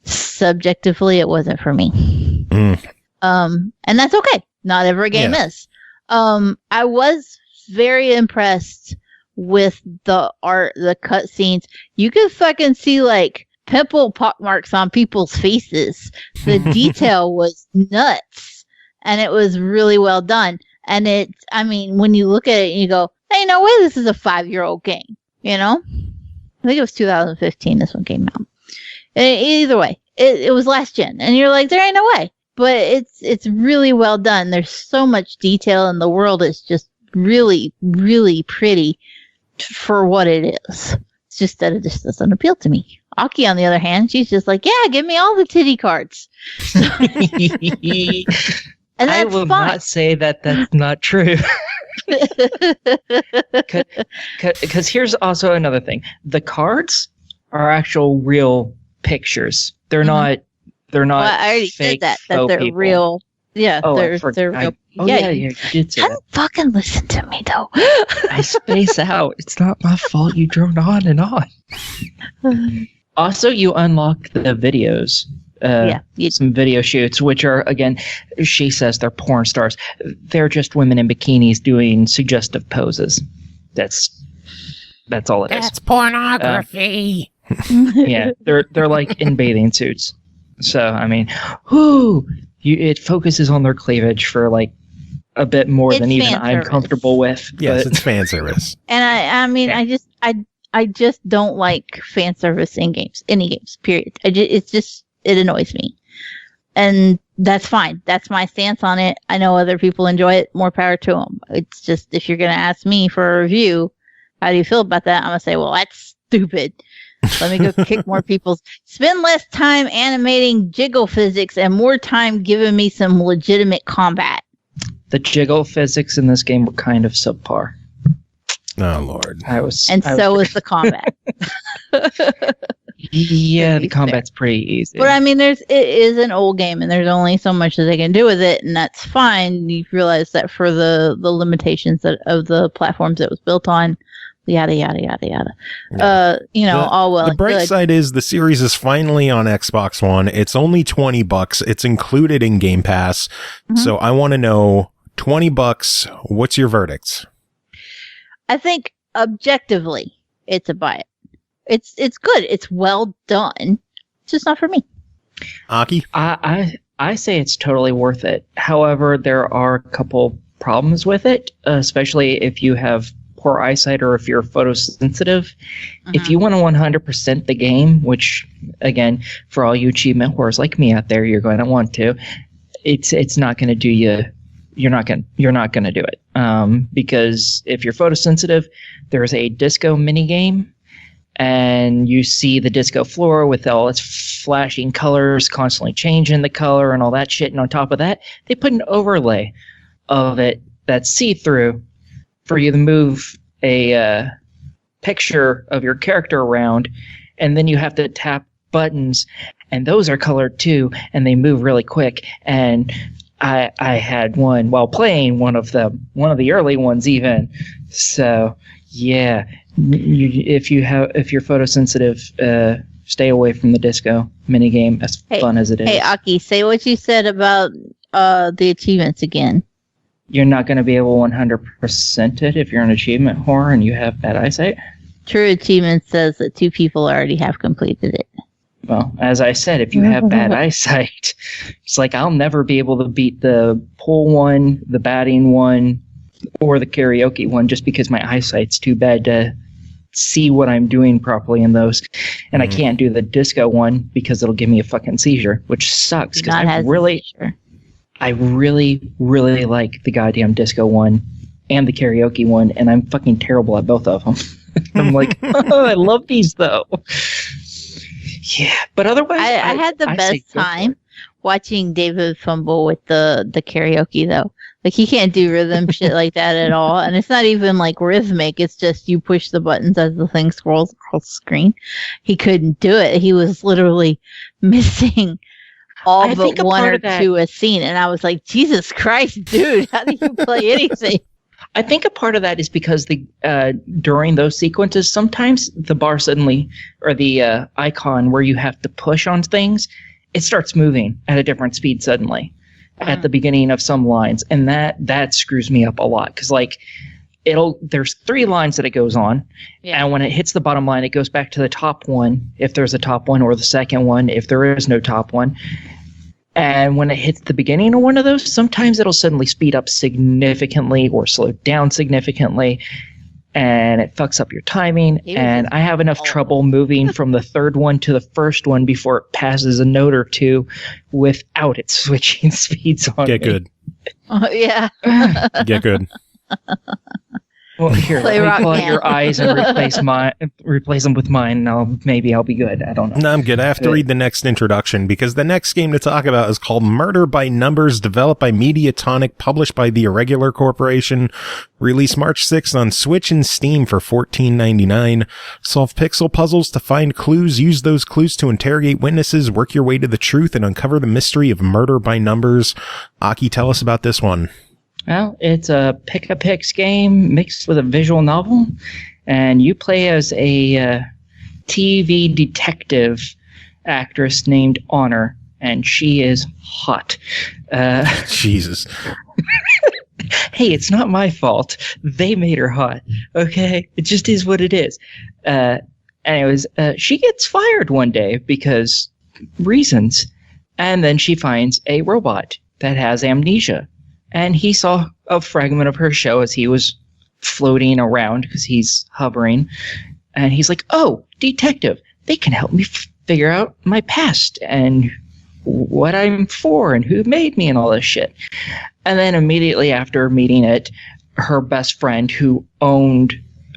subjectively, it wasn't for me. Mm. And that's okay. Not every game is. I was very impressed with the art, the cutscenes. You could fucking see like pimple pockmarks on people's faces. The detail was nuts, and it was really well done. And I mean, when you look at it and you go, hey, no way this is a 5-year-old game, you know? I think it was 2015 this one came out. Either way, it was last gen. And you're like, there ain't no way. But it's really well done. There's so much detail, and the world is just really, really pretty for what it is. It's just that it just doesn't appeal to me. Aki, on the other hand, she's just like, yeah, give me all the titty cards. And I will not say that that's not true. Because here's also another thing. The cards are actual real pictures. They're not. They're not. Well, I already fake, said that they're people. Real. Yeah, they're real. Yeah, you did say that. Don't fucking listen to me, though. I space out. It's not my fault. You drone on and on. Also, you unlock the videos. Some video shoots, which are, again, she says they're porn stars. They're just women in bikinis doing suggestive poses. That's all it is. That's pornography. Yeah, they're like in bathing suits. So I mean, it focuses on their cleavage for like a bit more than even I'm comfortable with. Yes, it's fan service. And I mean, yeah. I just don't like fan service in games, any games. Period. It annoys me, and that's fine. That's my stance on it. I know other people enjoy it. More power to them. It's just, if you're gonna ask me for a review, how do you feel about that? I'm gonna say, well, that's stupid. Let me go kick more people's. Spend less time animating jiggle physics and more time giving me some legitimate combat. The jiggle physics in this game were kind of subpar. Oh Lord! So was the combat. Yeah, the combat's pretty easy. But I mean, it is an old game, and there's only so much that they can do with it, and that's fine. You realize that for the limitations of the platforms it was built on. Yada yada yada yada. Yeah. All well. The bright side is the series is finally on Xbox One. It's only $20. It's included in Game Pass. Mm-hmm. So I want to know, $20. What's your verdict? I think objectively, it's a buy it. It's good. It's well done. It's just not for me. Aki? I say it's totally worth it. However, there are a couple problems with it, especially if you have poor eyesight or if you're photosensitive. If you want to 100% the game, which again, for all you achievement whores like me out there, you're going to want to. It's not going to do you. You're not going to do it because if you're photosensitive, there's a disco mini game, and you see the disco floor with all its flashing colors, constantly changing the color and all that shit. And on top of that, they put an overlay of it that's see-through for you to move a picture of your character around, and then you have to tap buttons, and those are colored too, and they move really quick. And I had one while playing one of the early ones even. So yeah, if you're photosensitive, stay away from the disco minigame, as fun as it is. Hey Aki, say what you said about the achievements again. You're not going to be able 100% it if you're an achievement whore and you have bad eyesight? True achievement says that 2 people already have completed it. Well, as I said, if you have bad eyesight, it's like I'll never be able to beat the pool one, the batting one, or the karaoke one just because my eyesight's too bad to see what I'm doing properly in those. And I can't do the disco one because it'll give me a fucking seizure, which sucks because I really, really like the goddamn disco one and the karaoke one, and I'm fucking terrible at both of them. I'm like, I love these though. Yeah, but otherwise, I had the best time watching David fumble with the karaoke though. Like, he can't do rhythm shit like that at all, and it's not even like rhythmic. It's just you push the buttons as the thing scrolls across the screen. He couldn't do it. He was literally missing all but one or two a scene, and I was like, Jesus Christ, dude, how do you play anything? I think a part of that is because during those sequences, sometimes the bar suddenly, or the icon where you have to push on things, it starts moving at a different speed suddenly at the beginning of some lines, and that screws me up a lot because like there's 3 lines that it goes on, and when it hits the bottom line, it goes back to the top one if there's a top one, or the second one if there is no top one. And when it hits the beginning of one of those, sometimes it'll suddenly speed up significantly or slow down significantly, and it fucks up your timing. And I have enough trouble moving from the third one to the first one before it passes a note or two without it switching speeds on me. Get good. Yeah. Get good. Well, here, Play let me Rock pull out Band. your eyes and replace them with mine, and maybe I'll be good. I don't know. No, I'm good. I have to read the next introduction because the next game to talk about is called Murder by Numbers, developed by Mediatonic, published by The Irregular Corporation, released March 6th on Switch and Steam for $14.99. Solve pixel puzzles to find clues, use those clues to interrogate witnesses, work your way to the truth, and uncover the mystery of Murder by Numbers. Aki, tell us about this one. Well, it's a pick-a-picks game mixed with a visual novel, and you play as a TV detective actress named Honor, and she is hot. Jesus. Hey, it's not my fault. They made her hot, okay? It just is what it is. Anyways, she gets fired one day because reasons, and then she finds a robot that has amnesia. And he saw a fragment of her show as he was floating around because he's hovering. And he's like, oh, detective, they can help me figure out my past and what I'm for and who made me and all this shit. And then immediately after meeting it, her best friend who was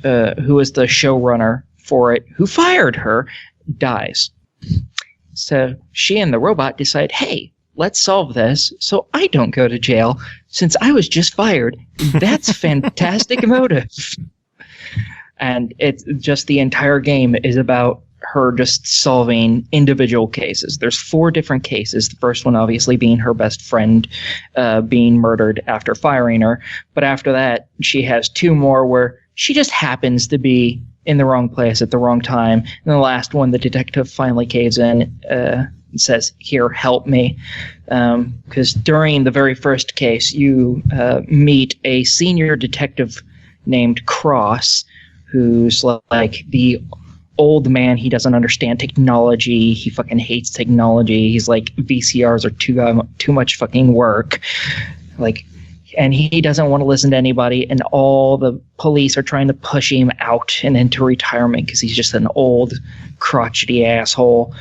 the showrunner for it, who fired her, dies. So she and the robot decide, hey, let's solve this so I don't go to jail since I was just fired. That's fantastic motive. And it's just the entire game is about her just solving individual cases. There's 4 different cases. The first one obviously being her best friend being murdered after firing her. But after that, she has 2 more where she just happens to be in the wrong place at the wrong time. And the last one, the detective finally caves in says, here, help me. Because during the very first case, you meet a senior detective named Cross, who's like the old man. He doesn't understand technology. He fucking hates technology. He's like, VCRs are too much fucking work. Like, and he doesn't want to listen to anybody, and all the police are trying to push him out and into retirement because he's just an old, crotchety asshole.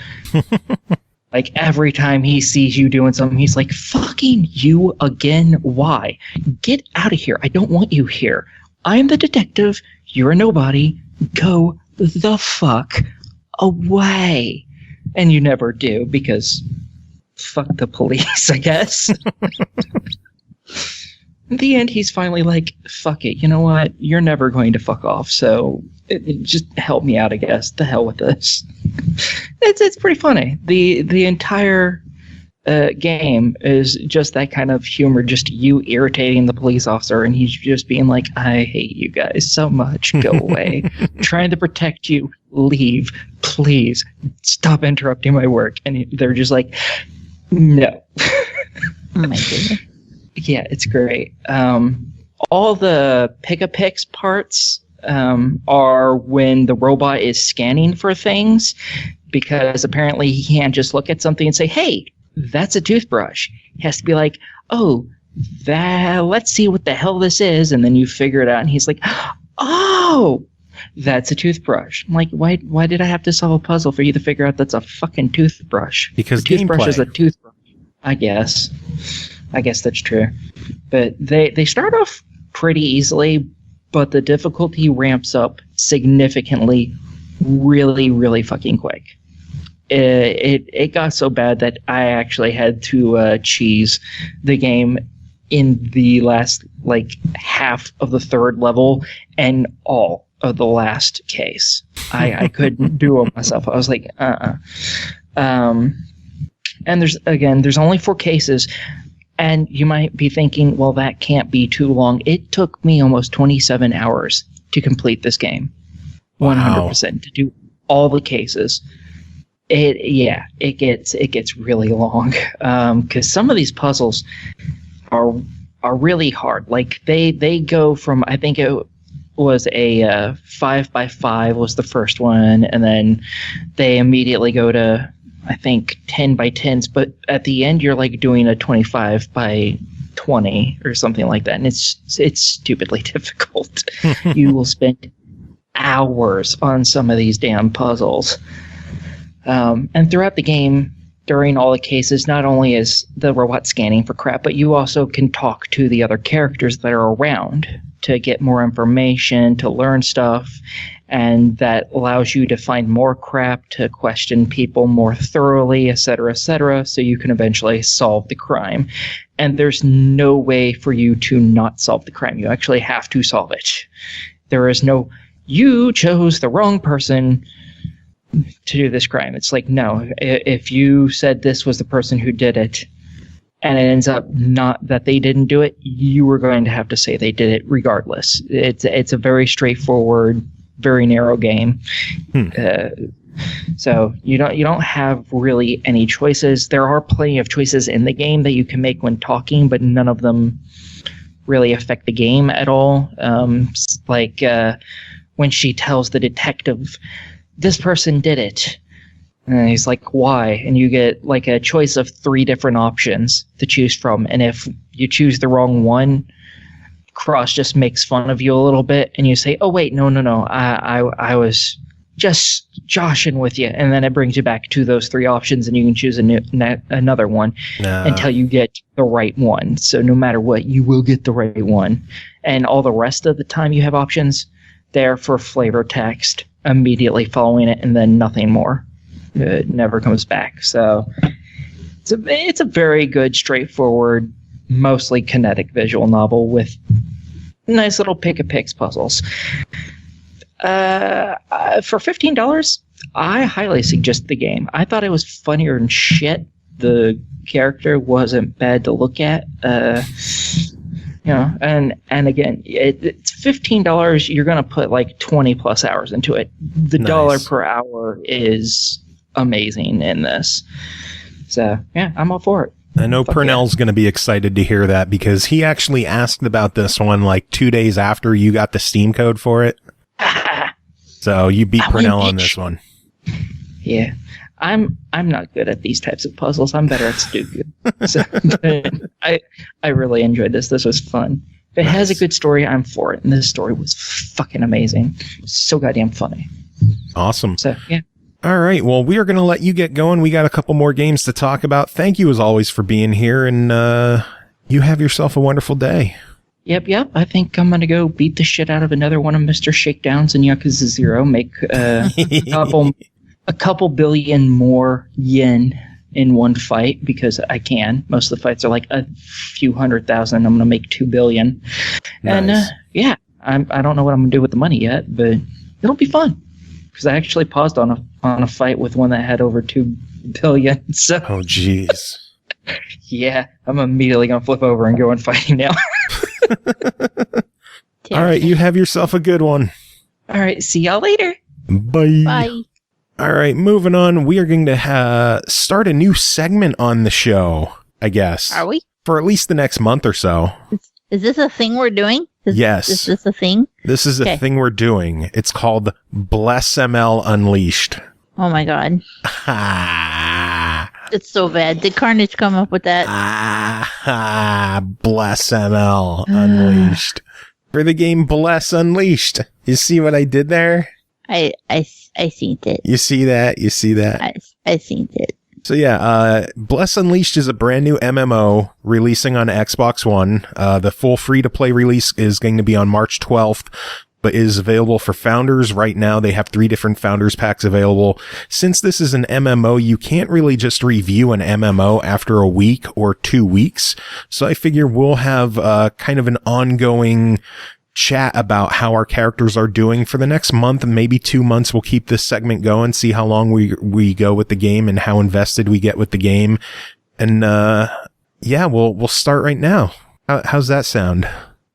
Like, every time he sees you doing something, he's like, fucking you again? Why? Get out of here. I don't want you here. I'm the detective. You're a nobody. Go the fuck away. And you never do because fuck the police, I guess. In the end, he's finally like, fuck it. You know what? You're never going to fuck off. So it just help me out, I guess. The hell with this. It's pretty funny. The entire game is just that kind of humor, just you irritating the police officer, and he's just being like, I hate you guys so much. Go away. Trying to protect you. Leave. Please. Stop interrupting my work. And they're just like, no. Oh my goodness. Yeah, it's great. All the pick-a-picks parts are when the robot is scanning for things, because apparently he can't just look at something and say, hey, that's a toothbrush. He has to be like, oh, let's see what the hell this is. And then you figure it out, and he's like, oh, that's a toothbrush. I'm like, why did I have to solve a puzzle for you to figure out that's a fucking toothbrush? Because a toothbrush gameplay. is a toothbrush. I guess that's true. But they start off pretty easily, but the difficulty ramps up significantly really, really fucking quick. It got so bad that I actually had to cheese the game in the last like half of the third level and all of the last case. I couldn't do it myself. I was like, And there's only 4 cases. And you might be thinking, well, that can't be too long. It took me almost 27 hours to complete this game. Wow. 100% to do all the cases. It gets really long. Because some of these puzzles are really hard. Like they go from, I think it was a 5x5 was the first one, and then they immediately go to, I think, 10x10s, but at the end you're like doing a 25x20 or something like that, and it's stupidly difficult. You will spend hours on some of these damn puzzles. And throughout the game, during all the cases, not only is the robot scanning for crap, but you also can talk to the other characters that are around to get more information, to learn stuff, and that allows you to find more crap, to question people more thoroughly, etc., so you can eventually solve the crime. And there's no way for you to not solve the crime. You actually have to solve it. There is no, you chose the wrong person to do this crime. It's like, no, if you said this was the person who did it, and it ends up not that they didn't do it, you were going to have to say they did it regardless. It's a very straightforward, very narrow game. So you don't have really any choices. There are plenty of choices in the game that you can make when talking, but none of them really affect the game at all. Like when she tells the detective, this person did it. And he's like, why? And you get like a choice of 3 different options to choose from. And if you choose the wrong one, Cross just makes fun of you a little bit. And you say, oh, wait, no. I was just joshing with you. And then it brings you back to those 3 options, and you can choose another one until you get the right one. So no matter what, you will get the right one. And all the rest of the time you have options there for flavor text immediately following it, and then nothing more. It never comes back. So it's a very good, straightforward, mostly kinetic visual novel with nice little pick-a-picks puzzles. For $15, I highly suggest the game. I thought it was funnier than shit. The character wasn't bad to look at. And again, it's $15. You're going to put like 20 plus hours into it. The dollar per hour is amazing in this. So yeah, I'm all for it. I know Purnell's going to be excited to hear that, because he actually asked about this one like 2 days after you got the Steam code for it. So you beat Purnell on this one. Yeah. I'm not good at these types of puzzles. I'm better at Studio. So I really enjoyed this. This was fun. If it has a good story, I'm for it. And this story was fucking amazing. It was so goddamn funny. Awesome. So yeah. All right. Well, we are going to let you get going. We got a couple more games to talk about. Thank you as always for being here, and you have yourself a wonderful day. Yep. I think I'm going to go beat the shit out of another one of Mr. Shakedowns in Yakuza 0. Make a couple billion more yen in one fight, because I can. Most of the fights are like a few 100,000. I'm going to make 2 billion. Nice. And I don't know what I'm going to do with the money yet, but it'll be fun. Because I actually paused on a fight with one that had over 2 billion. So, oh, jeez. Yeah, I'm immediately going to flip over and go and fighting now. All right, you have yourself a good one. All right, see y'all later. Bye. Bye. All right, moving on. We are going to start a new segment on the show, I guess. Are we? For at least the next month or so. Is this a thing we're doing? Yes. Is this a thing? This is a thing we're doing. It's called BlesSML Unleashed. Oh my god. It's so bad. Did Carnage come up with that? BlesSML Unleashed. For the game Bless Unleashed. You see what I did there? I seen it. You see that? You see that? I seen it. So yeah, Bless Unleashed is a brand new MMO releasing on Xbox One. The full free-to-play release is going to be on March 12th, but is available for Founders. Right now, they have 3 different Founders packs available. Since this is an MMO, you can't really just review an MMO after a week or 2 weeks. So I figure we'll have kind of an ongoing chat about how our characters are doing for the next month and maybe 2 months. We'll keep this segment going, see how long we go with the game and how invested we get with the game. And Yeah, we'll start right now. How's that sound?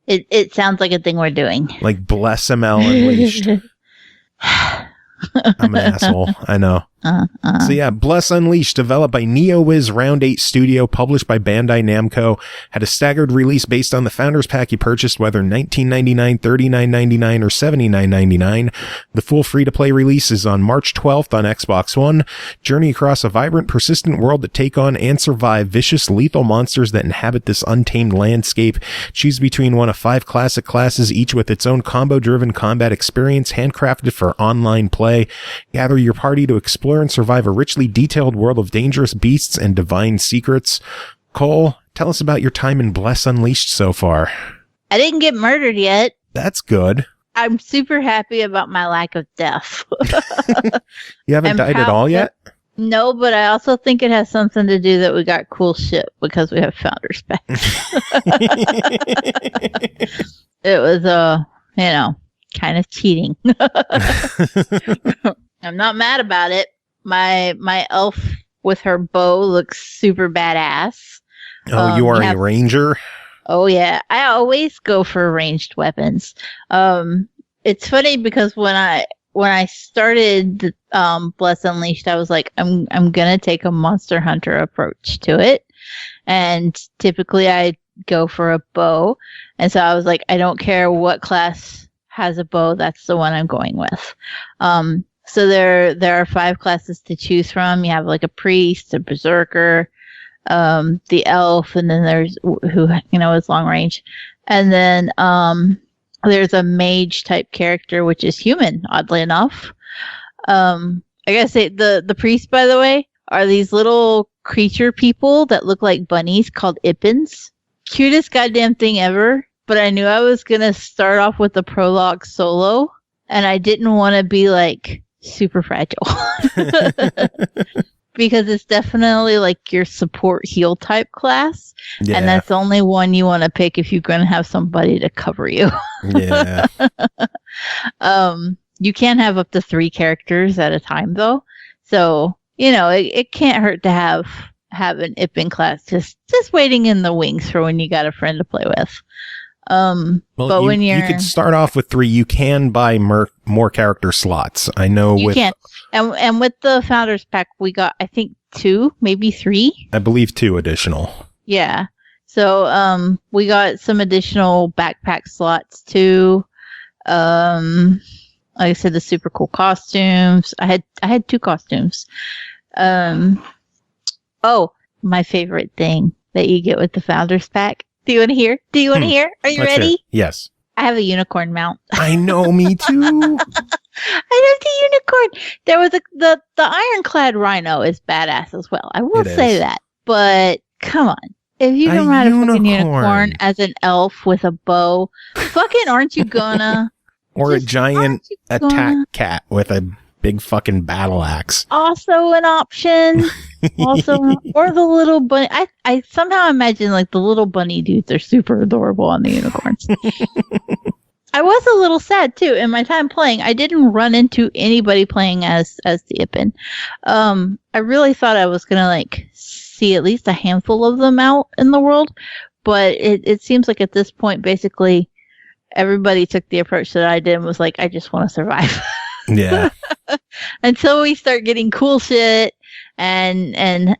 It sounds like a thing we're doing. Like BlesSML Unleashed. I'm an asshole. I know. So yeah, Bless Unleashed, developed by NEOWIZ Round 8 Studio, published by Bandai Namco, had a staggered release based on the Founders Pack you purchased, whether $19.99, $39.99, or $79.99. The full free-to-play release is on March 12th on Xbox One. Journey across a vibrant, persistent world to take on and survive vicious, lethal monsters that inhabit this untamed landscape. Choose between one of 5 classic classes, each with its own combo-driven combat experience, handcrafted for online play. Gather your party to explore and survive a richly detailed world of dangerous beasts and divine secrets. Cole, tell us about your time in Bless Unleashed so far. I didn't get murdered yet. That's good. I'm super happy about my lack of death. You haven't died at all yet? No, but I also think it has something to do that we got cool shit because we have Founders Pack. It was, kind of cheating. I'm not mad about it. My elf with her bow looks super badass. Oh, you are a ranger? Oh, yeah. I always go for ranged weapons. It's funny because when I started Bless Unleashed, I was like, I'm gonna take a Monster Hunter approach to it. And typically I go for a bow. And so I was like, I don't care what class has a bow, that's the one I'm going with. So there are 5 classes to choose from. You have like a priest, a berserker, the elf, and then there's who is long range, and then there's a mage type character which is human. Oddly enough, I gotta say the priests, by the way, are these little creature people that look like bunnies called Ippins. Cutest goddamn thing ever. But I knew I was gonna start off with the prologue solo, and I didn't want to be like super fragile because it's definitely like your support heal type class, and that's the only one you want to pick if you're going to have somebody to cover you. Yeah. You can have up to 3 characters at a time though, so it can't hurt to have an Ippin class just waiting in the wings for when you got a friend to play with. But when you could start off with 3, you can buy more character slots. I know you can, and with the Founders Pack, we got I think 2, maybe 3. I believe 2 additional. Yeah, so we got some additional backpack slots too. Like I said, the super cool costumes. I had 2 costumes. Oh, my favorite thing that you get with the Founders Pack. Do you want to hear? Are you ready? Hear. Yes. I have a unicorn mount. I know, me too. I love the unicorn. There was the ironclad rhino is badass as well. I will say that. But come on. If you can ride a fucking unicorn as an elf with a bow, fucking aren't you gonna? Or a giant attack cat with a big fucking battle axe. Also an option. Or the little bunny. I somehow imagine like the little bunny dudes are super adorable on the unicorns. I was a little sad too. In my time playing, I didn't run into anybody playing as the Ippin. I really thought I was gonna like see at least a handful of them out in the world, but it seems like at this point, basically, everybody took the approach that I did and was like, I just want to survive. Yeah. Until we start getting cool shit and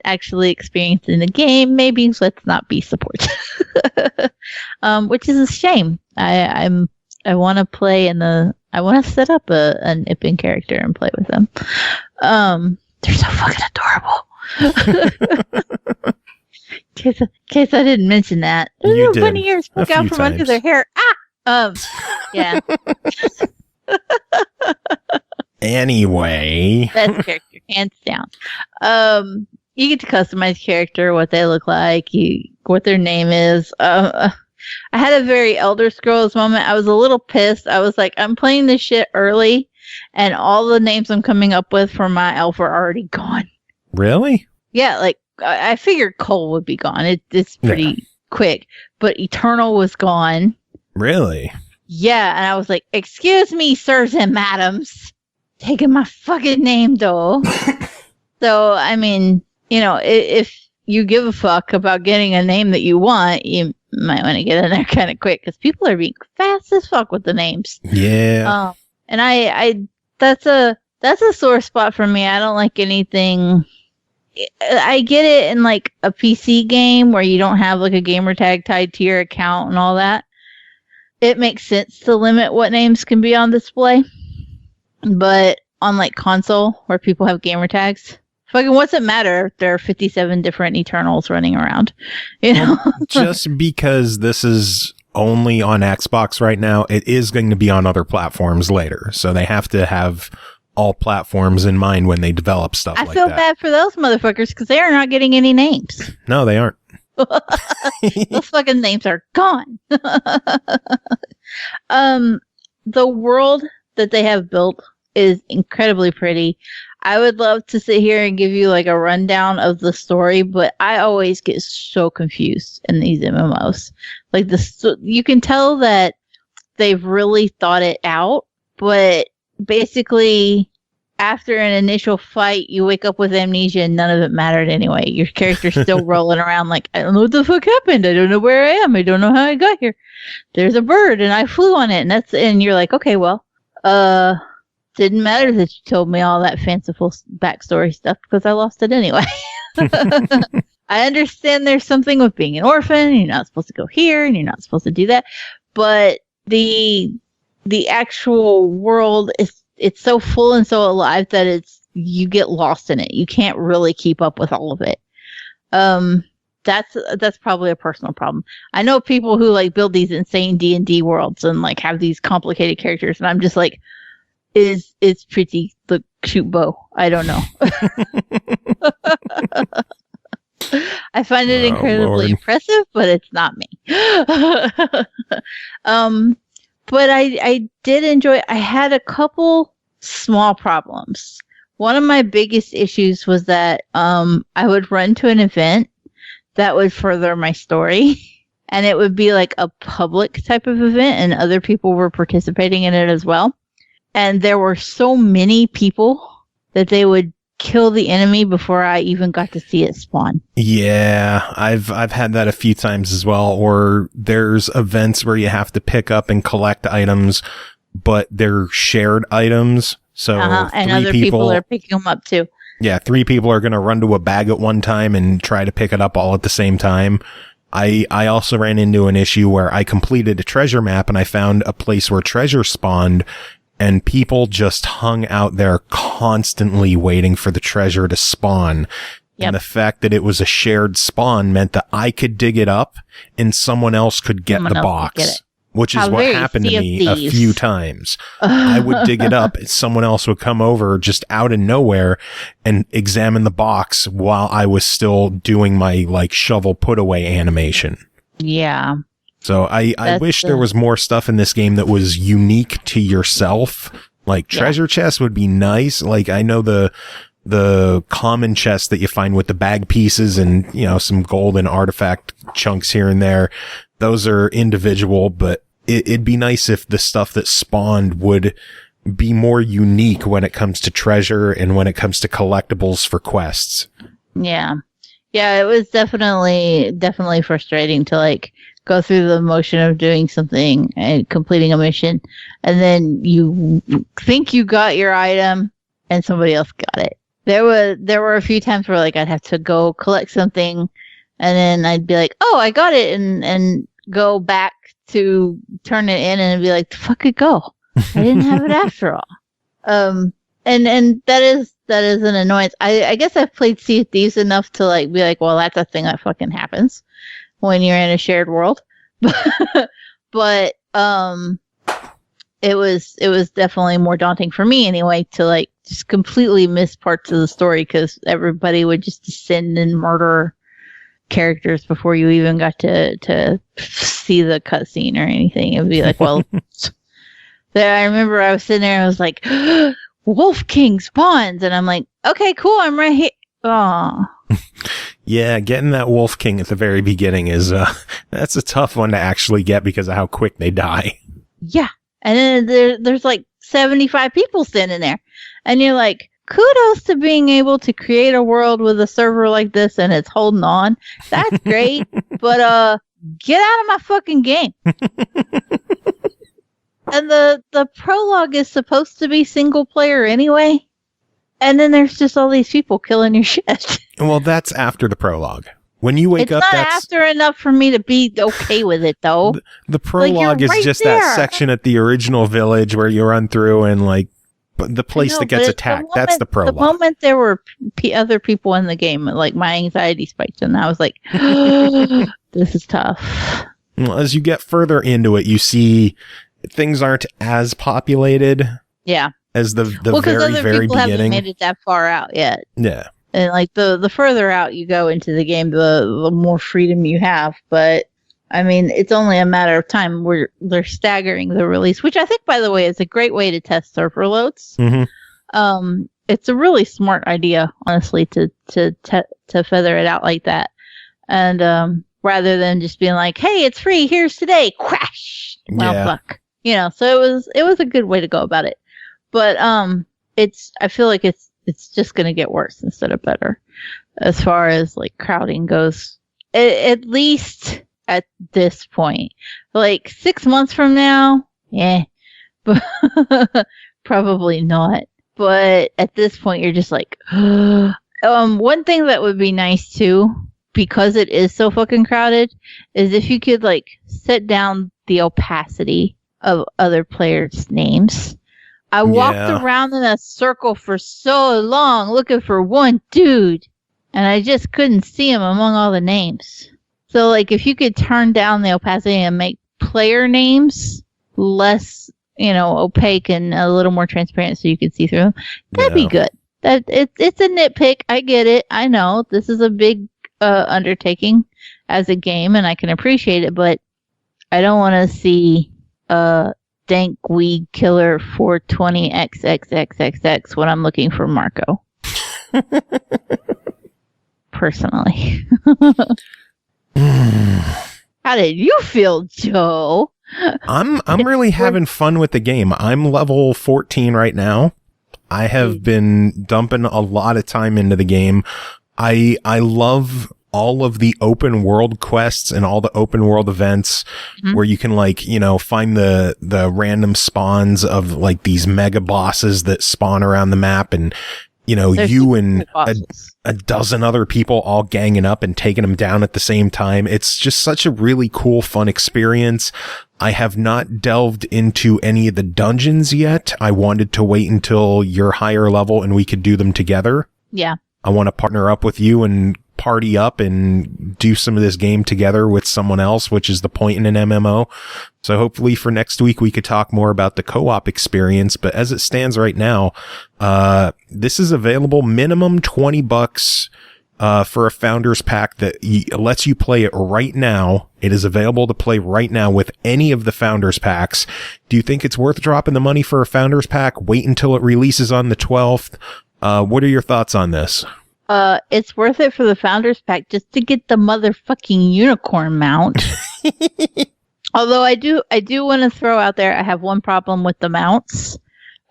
actually experiencing the game, maybe let's not be support. Which is a shame. I want to play I want to set up an Ippin character and play with them. They're so fucking adorable. In case I didn't mention that. Their little bunny ears poke out from under their hair. Yeah. Anyway. Best character, hands down. You get to customize character, what they look like, what their name is. I had a very Elder Scrolls moment. I was a little pissed. I was like, I'm playing this shit early, and all the names I'm coming up with for my elf are already gone. Really? Yeah, like, I figured Cole would be gone. It's pretty quick. But Eternal was gone. Really? Yeah, and I was like, excuse me, sirs and madams. Taking my fucking name, though. So, I mean, if you give a fuck about getting a name that you want, you might want to get in there kind of quick because people are being fast as fuck with the names. Yeah. And I that's a sore spot for me. I don't like anything. I get it in like a PC game where you don't have like a gamer tag tied to your account and all that. It makes sense to limit what names can be on display. But on like console where people have gamer tags, fucking what's it matter if there are 57 different Eternals running around? You know? Just because this is only on Xbox right now, it is going to be on other platforms later. So they have to have all platforms in mind when they develop stuff like that. I feel bad for those motherfuckers because they are not getting any names. No, they aren't. Those fucking names are gone. The world that they have built is incredibly pretty. I would love to sit here and give you like a rundown of the story, but I always get so confused in these MMOs. Like you can tell that they've really thought it out, but basically after an initial fight, you wake up with amnesia and none of it mattered anyway. Your character's still rolling around like, I don't know what the fuck happened. I don't know where I am. I don't know how I got here. There's a bird and I flew on it, and you're like, okay, well, didn't matter that you told me all that fanciful backstory stuff because I lost it anyway. I understand there's something with being an orphan. And you're not supposed to go here and you're not supposed to do that. But the actual world it's so full and so alive that you get lost in it. You can't really keep up with all of it. That's probably a personal problem. I know people who like build these insane D&D worlds and like have these complicated characters, and I'm just like, it's pretty the cute bow. I don't know. I find it incredibly impressive, but it's not me. But I did enjoy it. I had a couple small problems. One of my biggest issues was that I would run to an event that would further my story, and it would be like a public type of event, and other people were participating in it as well. And there were so many people that they would kill the enemy before I even got to see it spawn. Yeah, I've had that a few times as well. Or there's events where you have to pick up and collect items, but they're shared items. So and other people are picking them up too. Yeah, 3 people are going to run to a bag at one time and try to pick it up all at the same time. I also ran into an issue where I completed a treasure map and I found a place where treasure spawned, and people just hung out there constantly waiting for the treasure to spawn. Yep. And the fact that it was a shared spawn meant that I could dig it up and someone else could get the box, which is what happened to me a few times. I would dig it up and someone else would come over just out of nowhere and examine the box while I was still doing my like shovel put away animation. Yeah. So I wish there was more stuff in this game that was unique to yourself. Like treasure chests would be nice. Like I know the common chests that you find with the bag pieces and, you know, some gold and artifact chunks here and there. Those are individual, but it'd be nice if the stuff that spawned would be more unique when it comes to treasure and when it comes to collectibles for quests. Yeah. Yeah, it was definitely frustrating to like go through the motion of doing something and completing a mission, and then you think you got your item and somebody else got it. There were a few times where like I'd have to go collect something, and then I'd be like, oh, I got it, and go back to turn it in, and it'd be like, the fuck it go. I didn't have it after all. And that is an annoyance. I guess I've played Sea of Thieves enough to like be like, well, that's a thing that fucking happens when you're in a shared world. But it was definitely more daunting for me anyway to like just completely miss parts of the story because everybody would just descend and murder characters before you even got to see the cutscene or anything. It would be like, well, there. I remember I was sitting there and I was like, Wolf King spawns, and I'm like, okay, cool, I'm right here. Oh. Yeah, getting that Wolf King at the very beginning is that's a tough one to actually get because of how quick they die. Yeah, and then there's like 75 people standing there, and you're like, kudos to being able to create a world with a server like this and it's holding on. That's great. But get out of my fucking game. And the prologue is supposed to be single player anyway. And then there's just all these people killing your shit. Well, that's after the prologue. When you wake up, it's not after enough for me to be okay with it, though. The prologue is right just there. that section at the original village where you run through and like the place that gets attacked. That's the prologue. The moment there were other people in the game, like my anxiety spiked, and I was like, "This is tough." Well, as you get further into it, you see things aren't as populated. Yeah. As the very people beginning. Haven't made it that far out yet. Yeah. And like the further out you go into the game, the more freedom you have. But I mean, it's only a matter of time where they're staggering the release, which I think, by the way, is a great way to test server loads. Mm-hmm. It's a really smart idea, honestly, to feather it out like that, and rather than just being like, "Hey, it's free. Here's today." Crash. Well, fuck. So it was a good way to go about it. But I feel like it's just going to get worse instead of better as far as like crowding goes, at least at this point. Like 6 months from now, but probably not. But at this point, you're just like, one thing that would be nice too, because it is so fucking crowded, is if you could like set down the opacity of other players' names. I walked around in a circle for so long looking for one dude, and I just couldn't see him among all the names. So, like, if you could turn down the opacity and make player names less, opaque and a little more transparent so you could see through them, that'd be good. It's a nitpick. I get it. I know this is a big undertaking as a game, and I can appreciate it, but I don't want to see dank weed killer 420XXXXX when I'm looking for Marco. Personally. How did you feel, Joe? I'm really having fun with the game. I'm level 14 right now. I have been dumping a lot of time into the game. I love all of the open world quests and all the open world events where you can find the random spawns of like these mega bosses that spawn around the map, and you and a dozen other people all ganging up and taking them down at the same time. It's just such a really cool, fun experience. I have not delved into any of the dungeons yet. I wanted to wait until you're higher level and we could do them together. Yeah. I want to partner up with you and party up and do some of this game together with someone else, which is the point in an MMO. So hopefully for next week, we could talk more about the co-op experience. But as it stands right now, this is available minimum $20 for a founder's pack that lets you play it right now. It is available to play right now with any of the founders packs. Do you think it's worth dropping the money for a founders pack? Wait until it releases on the 12th. What are your thoughts on this? It's worth it for the founders pack just to get the motherfucking unicorn mount. Although I do want to throw out there, I have one problem with the mounts.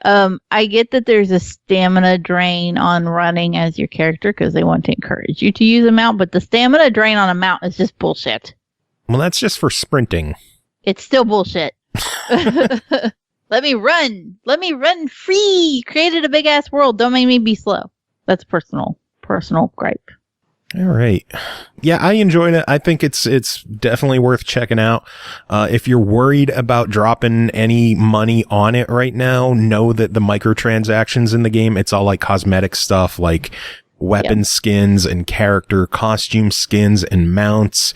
I get that there's a stamina drain on running as your character because they want to encourage you to use a mount, but the stamina drain on a mount is just bullshit. Well, that's just for sprinting. It's still bullshit. Let me run free. Created a big ass world. Don't make me be slow. That's personal gripe. All right. Yeah, I enjoyed it. I think it's definitely worth checking out. If you're worried about dropping any money on it right now, know that the microtransactions in the game, it's all like cosmetic stuff, like weapon skins and character costume skins and mounts.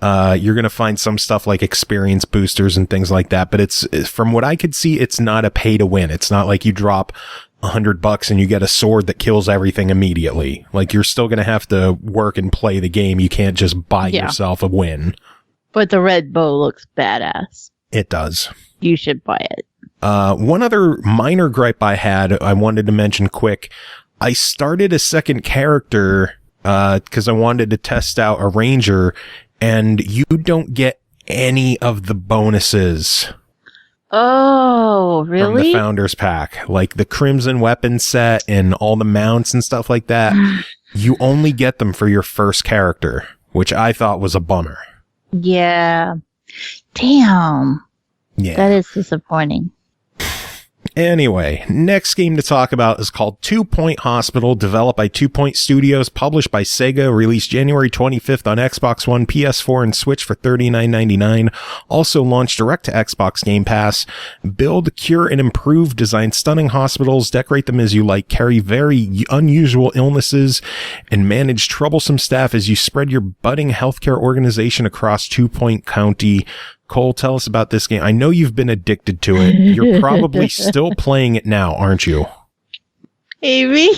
You're going to find some stuff like experience boosters and things like that. But it's from what I could see, it's not a pay to win. It's not like you drop $100 and you get a sword that kills everything immediately. Like, you're still going to have to work and play the game. You can't just buy yourself a win. But the red bow looks badass. It does. You should buy it. One other minor gripe I had, I wanted to mention quick. I started a second character, because I wanted to test out a ranger, and you don't get any of the bonuses. Oh, from really? the Founders Pack. Like the Crimson Weapon set and all the mounts and stuff like that. You only get them for your first character, which I thought was a bummer. Yeah. Damn. Yeah. That is disappointing. Anyway, next game to talk about is called 2 Point Hospital, developed by 2 Point Studios, published by Sega, released January 25th on Xbox One, PS4, and Switch for $39.99. Also launched direct to Xbox Game Pass. Build, cure, and improve, design stunning hospitals, decorate them as you like, carry very unusual illnesses, and manage troublesome staff as you spread your budding healthcare organization across 2 Point County. Cole, tell us about this game. I know you've been addicted to it. You're probably still playing it now, aren't you? Amy?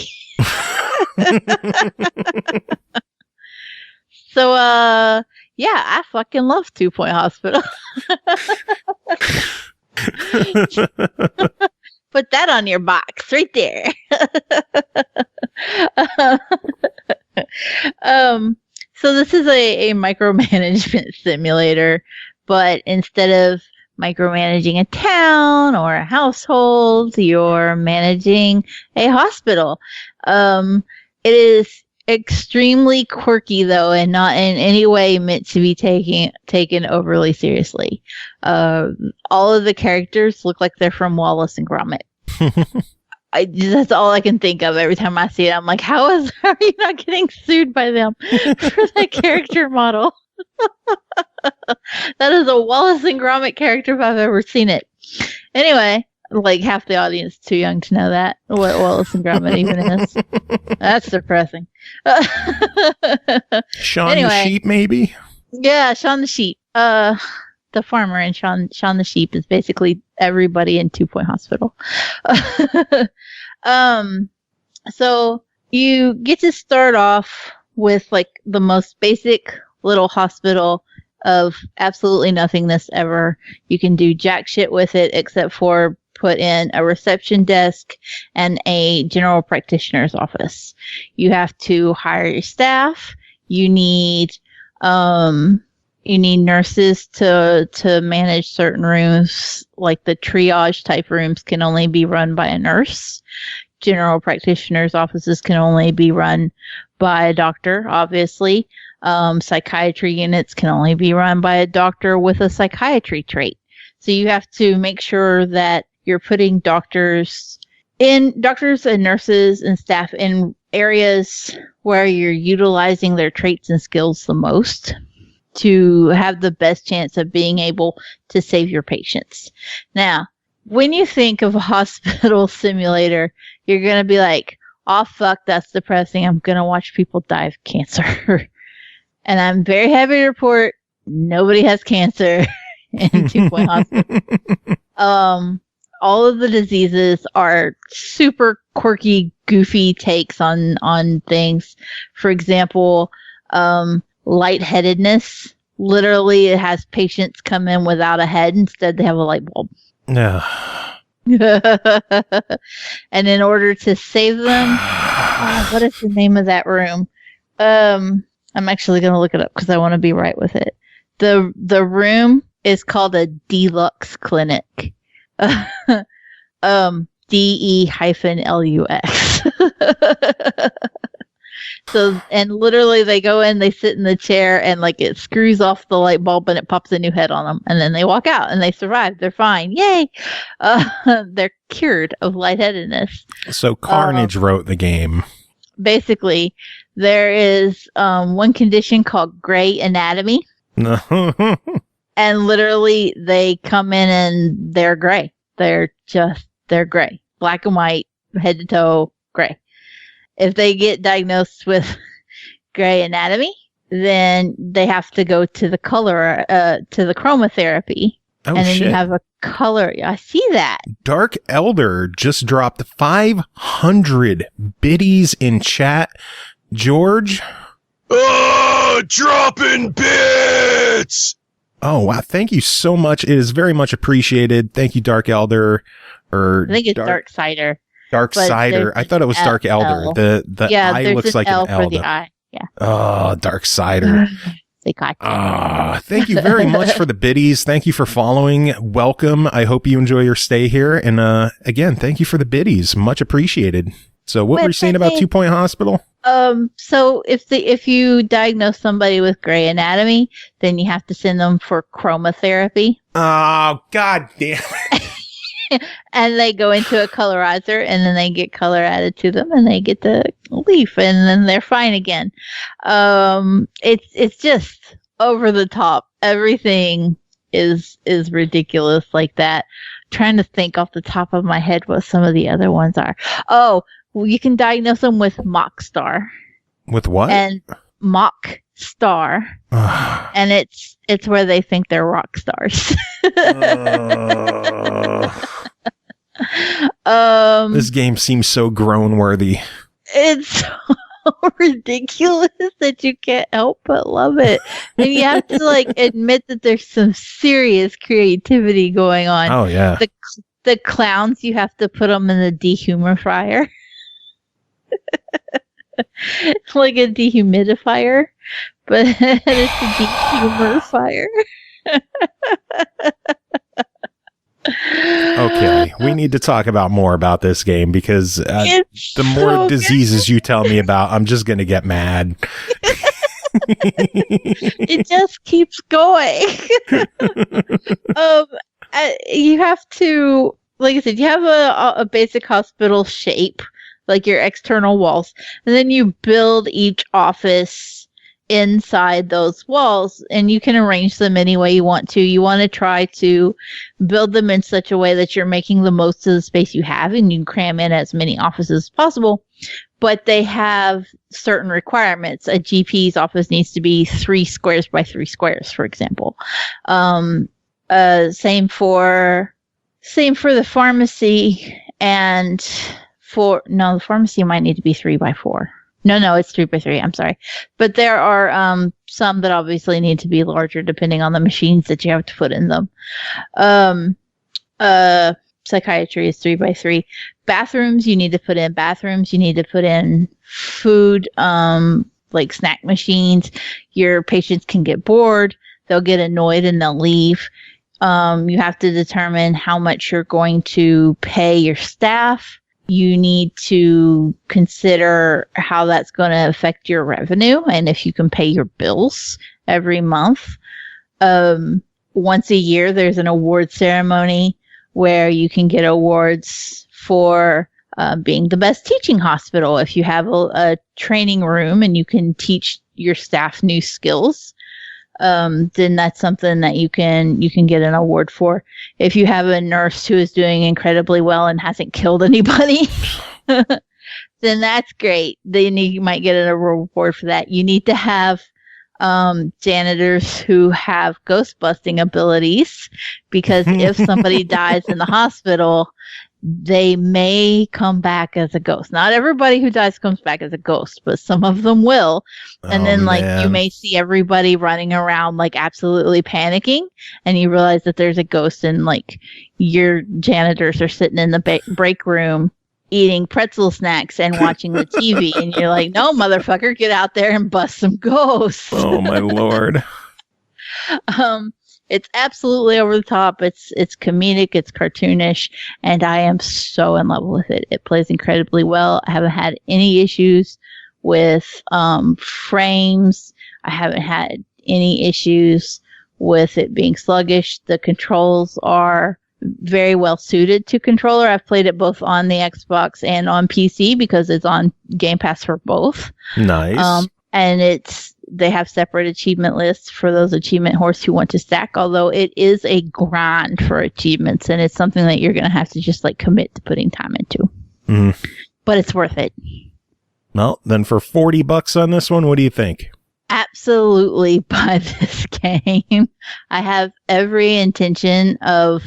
So, yeah, I fucking love 2 Point Hospital. Put that on your box right there. So this is a micromanagement simulator. But instead of micromanaging a town or a household, you're managing a hospital. It is extremely quirky, though, and not in any way meant to be taken overly seriously. All of the characters look like they're from Wallace and Gromit. That's all I can think of every time I see it. I'm like, how are you not getting sued by them for that character model? That is a Wallace and Gromit character if I've ever seen it. Anyway, like half the audience is too young to know that what Wallace and Gromit even is. That's depressing. Shaun the Sheep, maybe? Yeah, Shaun the Sheep. The farmer and Shaun the Sheep is basically everybody in 2 Point Hospital. So you get to start off with like the most basic little hospital of absolutely nothingness ever. You can do jack shit with it except for put in a reception desk and a general practitioner's office. You have to hire your staff. You need nurses to manage certain rooms, like the triage type rooms can only be run by a nurse. General practitioner's offices can only be run by a doctor, obviously. Psychiatry units can only be run by a doctor with a psychiatry trait. So you have to make sure that you're putting doctors and nurses and staff in areas where you're utilizing their traits and skills the most to have the best chance of being able to save your patients. Now, when you think of a hospital simulator, you're going to be like, oh, fuck, that's depressing. I'm going to watch people die of cancer. And I'm very happy to report nobody has cancer in 2 Point Hospital. All of the diseases are super quirky, goofy takes on things. For example, lightheadedness. Literally, it has patients come in without a head. Instead, they have a light bulb. Yeah. And in order to save them, what is the name of that room? I'm actually going to look it up because I want to be right with it. The room is called a deluxe clinic. DE-LUX. So, and literally they go in, they sit in the chair, and like it screws off the light bulb and it pops a new head on them, and then they walk out and they survive. They're fine. Yay! They're cured of lightheadedness. So Carnage wrote the game. Basically, there is one condition called gray anatomy. And literally they come in and they're gray. They're gray. Black and white, head to toe, gray. If they get diagnosed with gray anatomy, then they have to go to the to the chromotherapy. Oh, and then shit. you have a color. I see that. Dark Elder just dropped 500 biddies in chat. George? Dropping bits! Oh, wow. Thank you so much. It is very much appreciated. Thank you, Dark Elder. I think it's Dark Cider. Dark Cider. I thought it was Dark Elder. The eye looks like L an L. for the eye. Yeah. Oh, Dark Cider. They got you. Thank you very much for the biddies. Thank you for following. Welcome. I hope you enjoy your stay here. And again, thank you for the biddies. Much appreciated. So what were you saying about 2 Point Hospital? So if you diagnose somebody with gray anatomy, then you have to send them for chromotherapy. Oh, God damn it. And they go into a colorizer, and then they get color added to them, and they get the leaf, and then they're fine again. It's just over the top. Everything is ridiculous like that. I'm trying to think off the top of my head what some of the other ones are. Oh, well, you can diagnose them with mock star. With what? And mock star. And it's where they think they're rock stars. This game seems so groan worthy. It's so ridiculous that you can't help but love it. And you have to admit that there's some serious creativity going on. Oh yeah. The clowns, you have to put them in the dehumidifier. It's like a dehumidifier, but it's a dehumidifier. Okay, we need to talk about more about this game because the more diseases you tell me about, I'm just going to get mad. It just keeps going. You have to, like I said, you have a basic hospital shape, like your external walls, and then you build each office inside those walls, and you can arrange them any way you want to. You want to try to build them in such a way that you're making the most of the space you have, and you can cram in as many offices as possible. But they have certain requirements. A GP's office needs to be 3 squares by 3 squares, for example. Same for the pharmacy, and the pharmacy might need to be 3 by 4. No, it's 3 by 3. I'm sorry. But there are some that obviously need to be larger depending on the machines that you have to put in them. Psychiatry is 3 by 3. Bathrooms, you need to put in bathrooms. You need to put in food, like snack machines. Your patients can get bored. They'll get annoyed and they'll leave. You have to determine how much you're going to pay your staff. You need to consider how that's going to affect your revenue and if you can pay your bills every month. Once a year, there's an award ceremony where you can get awards for being the best teaching hospital. If you have a training room and you can teach your staff new skills, then that's something that you can get an award for. If you have a nurse who is doing incredibly well and hasn't killed anybody, then that's great. Then you might get an award for that. You need to have janitors who have ghost busting abilities, because if somebody dies in the hospital, they may come back as a ghost. Not everybody who dies comes back as a ghost, but some of them will. And then you may see everybody running around absolutely panicking, and you realize that there's a ghost, and your janitors are sitting in the break room eating pretzel snacks and watching the TV, and you're like, no, motherfucker, get out there and bust some ghosts. Oh my Lord. It's absolutely over the top. It's comedic. It's cartoonish, and I am so in love with it. It plays incredibly well. I haven't had any issues with frames. I haven't had any issues with it being sluggish. The controls are very well suited to controller. I've played it both on the Xbox and on PC because it's on Game Pass for both. Nice. And they have separate achievement lists for those achievement whores who want to stack, although it is a grind for achievements, and it's something that you're going to have to just commit to putting time into. But it's worth it. Well, then for $40 on this one, what do you think? Absolutely buy this game. I have every intention of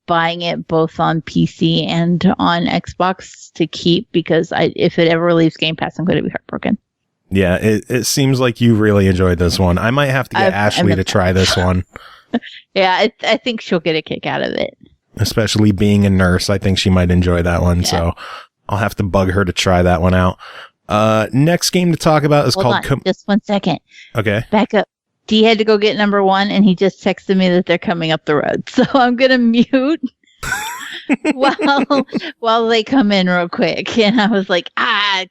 buying it both on PC and on Xbox to keep, because if it ever leaves Game Pass, I'm going to be heartbroken. Yeah, it seems like you really enjoyed this one. I might have to get Ashley to try this one. Yeah, I think she'll get a kick out of it. Especially being a nurse, I think she might enjoy that one. Yeah. So I'll have to bug her to try that one out. Next game to talk about is Hold called... on, just 1 second. Okay. Back up. D had to go get number 1, and he just texted me that they're coming up the road. So I'm going to mute while they come in real quick. And I was like,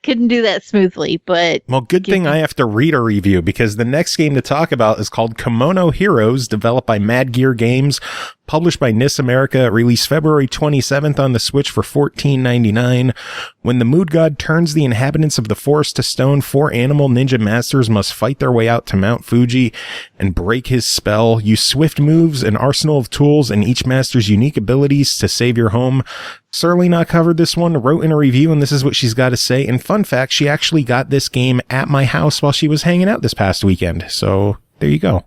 couldn't do that smoothly. But well, good thing I have to read a review, because the next game to talk about is called Kimono Heroes, developed by Mad Gear Games, published by NIS America, released February 27th on the Switch for $14.99. When the mood god turns the inhabitants of the forest to stone, 4 animal ninja masters must fight their way out to Mount Fuji and break his spell. Use swift moves, an arsenal of tools, and each master's unique abilities to save your home. Surly covered this one, wrote in a review, and this is what she's got to say. And fun fact, she actually got this game at my house while she was hanging out this past weekend. So there you go.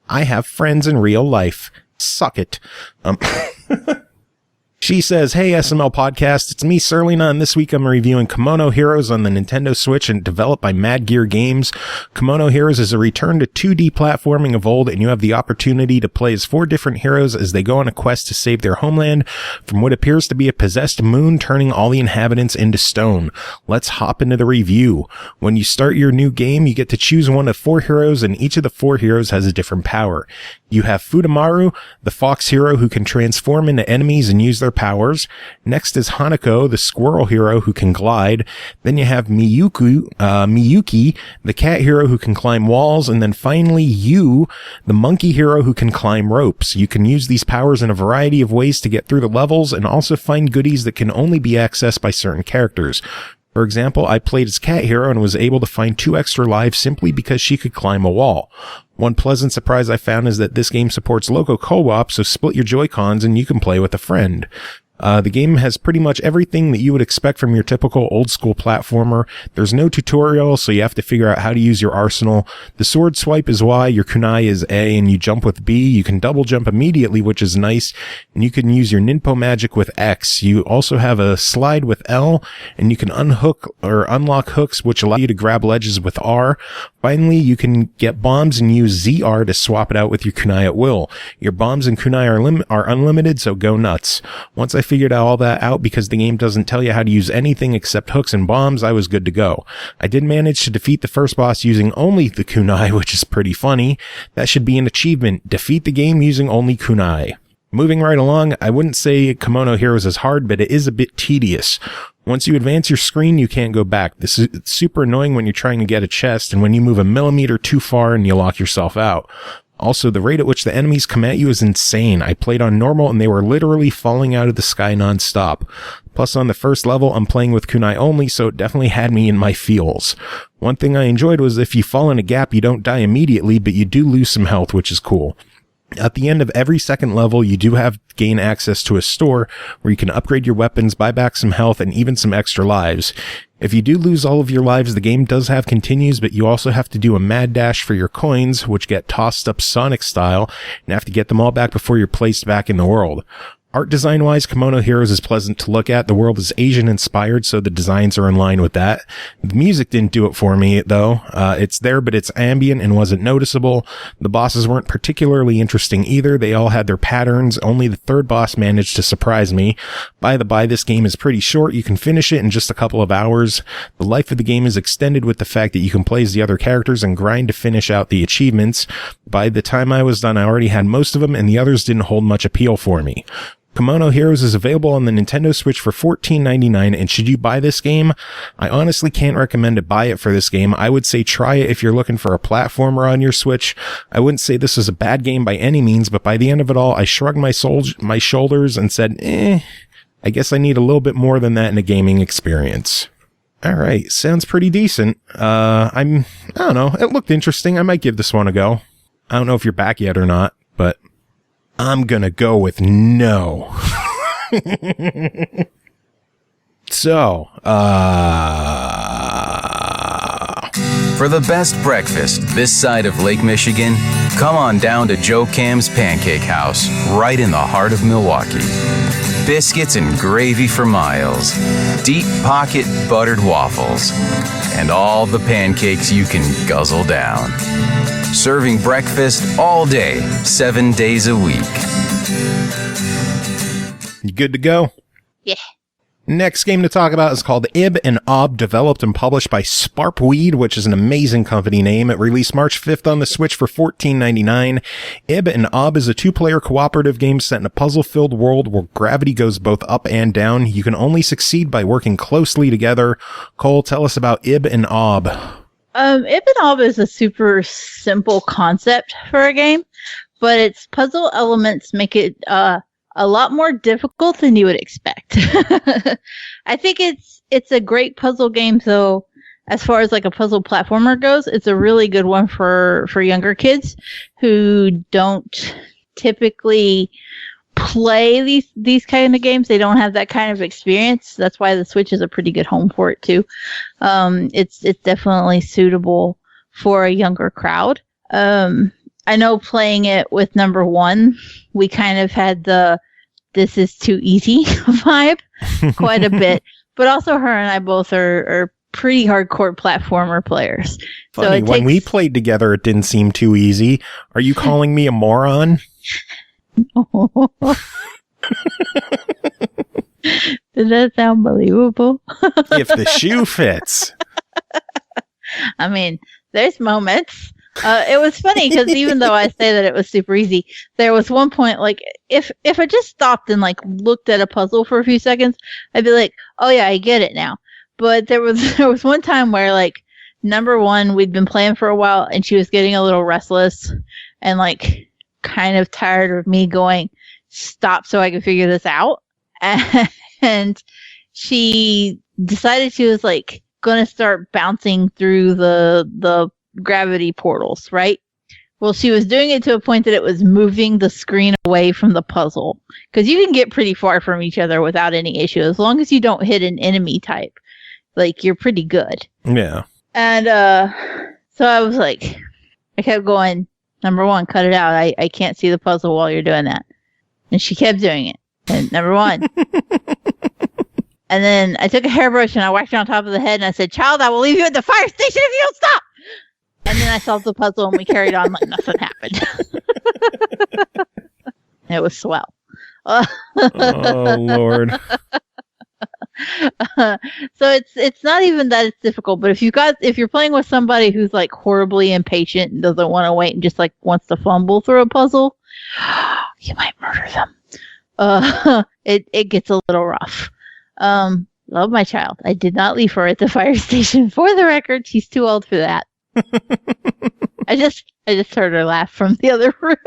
I have friends in real life. Suck it. She says, hey, SML Podcast, it's me, Surlina, and this week I'm reviewing Kimono Heroes on the Nintendo Switch and developed by Mad Gear Games. Kimono Heroes is a return to 2D platforming of old, and you have the opportunity to play as 4 different heroes as they go on a quest to save their homeland from what appears to be a possessed moon, turning all the inhabitants into stone. Let's hop into the review. When you start your new game, you get to choose one of 4 heroes, and each of the 4 heroes has a different power. You have Futamaru, the fox hero who can transform into enemies and use their powers. Next is Hanako, the squirrel hero who can glide. Then you have Miyuki, the cat hero who can climb walls. And then finally Yu, the monkey hero who can climb ropes. You can use these powers in a variety of ways to get through the levels and also find goodies that can only be accessed by certain characters. For example, I played as Cat Hero and was able to find 2 extra lives simply because she could climb a wall. One pleasant surprise I found is that this game supports local co-op, so split your Joy-Cons and you can play with a friend. The game has pretty much everything that you would expect from your typical old school platformer. There's no tutorial, so you have to figure out how to use your arsenal. The sword swipe is Y, your kunai is A, and you jump with B. You can double jump immediately, which is nice, and you can use your ninpo magic with X. You also have a slide with L, and you can unhook or unlock hooks, which allow you to grab ledges with R. Finally, you can get bombs and use ZR to swap it out with your kunai at will. Your bombs and kunai are unlimited, so go nuts. Once I figured all that out, because the game doesn't tell you how to use anything except hooks and bombs, I was good to go. I did manage to defeat the first boss using only the kunai, which is pretty funny. That should be an achievement. Defeat the game using only kunai. Moving right along, I wouldn't say Kimono Heroes is hard, but it is a bit tedious. Once you advance your screen, you can't go back. This is super annoying when you're trying to get a chest and when you move a millimeter too far and you lock yourself out. Also, the rate at which the enemies come at you is insane. I played on normal and they were literally falling out of the sky nonstop. Plus, on the first level, I'm playing with kunai only, so it definitely had me in my feels. One thing I enjoyed was if you fall in a gap, you don't die immediately, but you do lose some health, which is cool. At the end of every second level, you do have gain access to a store where you can upgrade your weapons, buy back some health, and even some extra lives. If you do lose all of your lives, the game does have continues, but you also have to do a mad dash for your coins, which get tossed up Sonic style, and have to get them all back before you're placed back in the world. Art design-wise, Kimono Heroes is pleasant to look at. The world is Asian-inspired, so the designs are in line with that. The music didn't do it for me, though. It's there, but it's ambient and wasn't noticeable. The bosses weren't particularly interesting either. They all had their patterns. Only the third boss managed to surprise me. By the by, this game is pretty short. You can finish it in just a couple of hours. The life of the game is extended with the fact that you can play as the other characters and grind to finish out the achievements. By the time I was done, I already had most of them, and the others didn't hold much appeal for me. Kimono Heroes is available on the Nintendo Switch for $14.99, and should you buy this game, I honestly can't recommend to buy it for this game. I would say try it if you're looking for a platformer on your Switch. I wouldn't say this is a bad game by any means, but by the end of it all, I shrugged my shoulders and said, I guess I need a little bit more than that in a gaming experience. All right, sounds pretty decent. I don't know, it looked interesting. I might give this one a go. I don't know if you're back yet or not, but I'm gonna go with no. So, for the best breakfast this side of Lake Michigan, come on down to Joe Cam's Pancake House, right in the heart of Milwaukee. Biscuits and gravy for miles, deep pocket buttered waffles, and all the pancakes you can guzzle down. Serving breakfast all day, 7 days a week. You good to go? Yeah. Next game to talk about is called Ib and Ob, developed and published by Sparpweed, which is an amazing company name. It released March 5th on the Switch for $14.99. Ib and Ob is a 2-player cooperative game set in a puzzle-filled world where gravity goes both up and down. You can only succeed by working closely together. Cole, tell us about Ib and Ob. Ib and Ob is a super simple concept for a game, but its puzzle elements make it a lot more difficult than you would expect. I think it's a great puzzle game, so as far as like a puzzle platformer goes, it's a really good one for younger kids who don't typically play these kind of games. They don't have that kind of experience. That's why the Switch is a pretty good home for it too. It's definitely suitable for a younger crowd. I know playing it with number one, we kind of had the this is too easy vibe quite a bit. But also her and I both are pretty hardcore platformer players. Funny, so when we played together, it didn't seem too easy. Are you calling me a moron? Does that sound believable? If the shoe fits. I mean, there's moments. It was funny because even though I say that it was super easy, there was one point, like, if I just stopped and, like, looked at a puzzle for a few seconds, I'd be like, oh yeah, I get it now. But there was one time where, like, number one, we'd been playing for a while, and she was getting a little restless and, like, kind of tired of me going, stop so I can figure this out. And she decided she was, like, going to start bouncing through the gravity portals, right? Well, she was doing it to a point that it was moving the screen away from the puzzle, because you can get pretty far from each other without any issue as long as you don't hit an enemy type. Like, you're pretty good. Yeah. And so I was like, I kept going, number one, cut it out. I can't see the puzzle while you're doing that. And she kept doing it. And number one. And then I took a hairbrush and I whacked her on top of the head and I said, child, I will leave you at the fire station if you don't stop. And then I solved the puzzle and we carried on like nothing happened. It was swell. Oh, Lord. So it's not even that it's difficult, but if you're playing with somebody who's like horribly impatient and doesn't want to wait and just like wants to fumble through a puzzle, you might murder them. It gets a little rough. Love my child. I did not leave her at the fire station. For the record, she's too old for that. I just heard her laugh from the other room.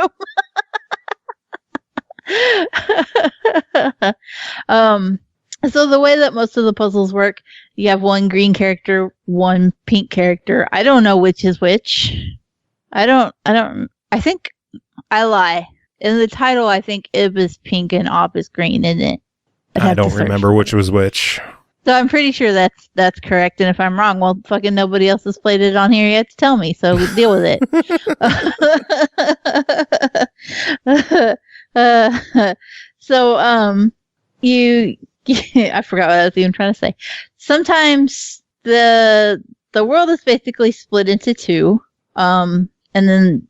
So the way that most of the puzzles work, you have one green character, one pink character. I don't know which is which. I think I lie. In the title, I think Ib is pink and Ob is green, isn't it? I don't remember which was which. So I'm pretty sure that's correct. And if I'm wrong, well, fucking nobody else has played it on here yet to tell me. So deal with it. I forgot what I was even trying to say. Sometimes the world is basically split into two. And then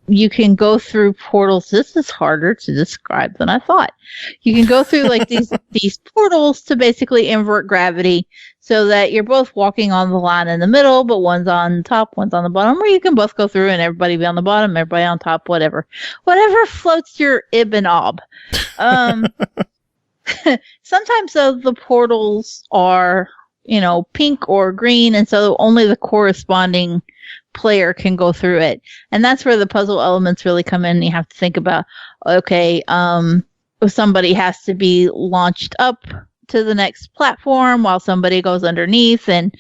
you can go through portals. This is harder to describe than I thought. You can go through like these portals to basically invert gravity so that you're both walking on the line in the middle, but one's on top, one's on the bottom, or you can both go through and everybody be on the bottom, everybody on top, whatever floats your Ib and Ob. Sometimes though the portals are, pink or green, and so only the corresponding player can go through it. And that's where the puzzle elements really come in. You have to think about, okay, somebody has to be launched up to the next platform while somebody goes underneath and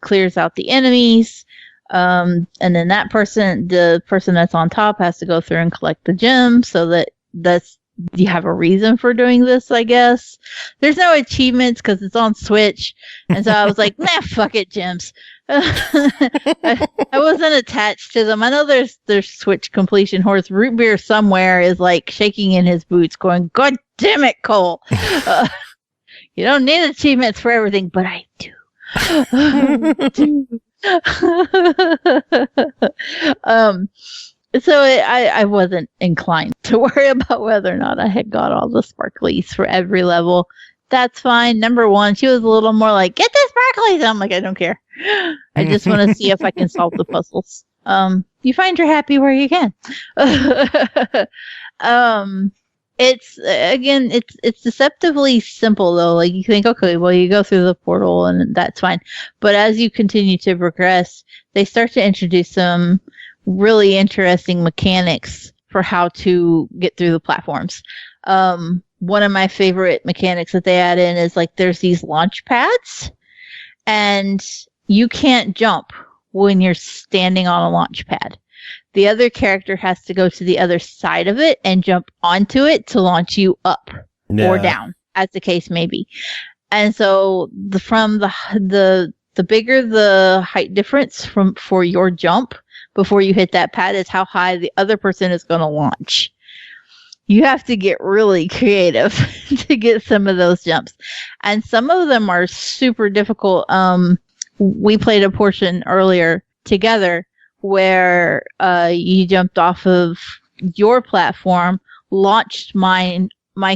clears out the enemies. And then the person that's on top has to go through and collect the gems, so that's you have a reason for doing this, I guess. There's no achievements because it's on Switch. And so I was like, nah, fuck it, gems. I wasn't attached to them. I know there's Switch completion horse. Root Beer somewhere is like shaking in his boots going, God damn it, Cole. You don't need achievements for everything, but I do. So I wasn't inclined to worry about whether or not I had got all the sparklies for every level. that's fine. Number 1, she was a little more like, get the sparklies. I'm like, I don't care. I just want to see if I can solve the puzzles. You find you're happy where you can. It's deceptively simple though. Like you think, okay, well you go through the portal and that's fine. But as you continue to progress, they start to introduce some really interesting mechanics for how to get through the platforms. One of my favorite mechanics that they add in is like there's these launch pads and you can't jump when you're standing on a launch pad. The other character has to go to the other side of it and jump onto it to launch you up or down, as the case may be. And so the bigger the height difference for your jump before you hit that pad is how high the other person is going to launch. You have to get really creative to get some of those jumps. And some of them are super difficult. We played a portion earlier together where you jumped off of your platform, launched my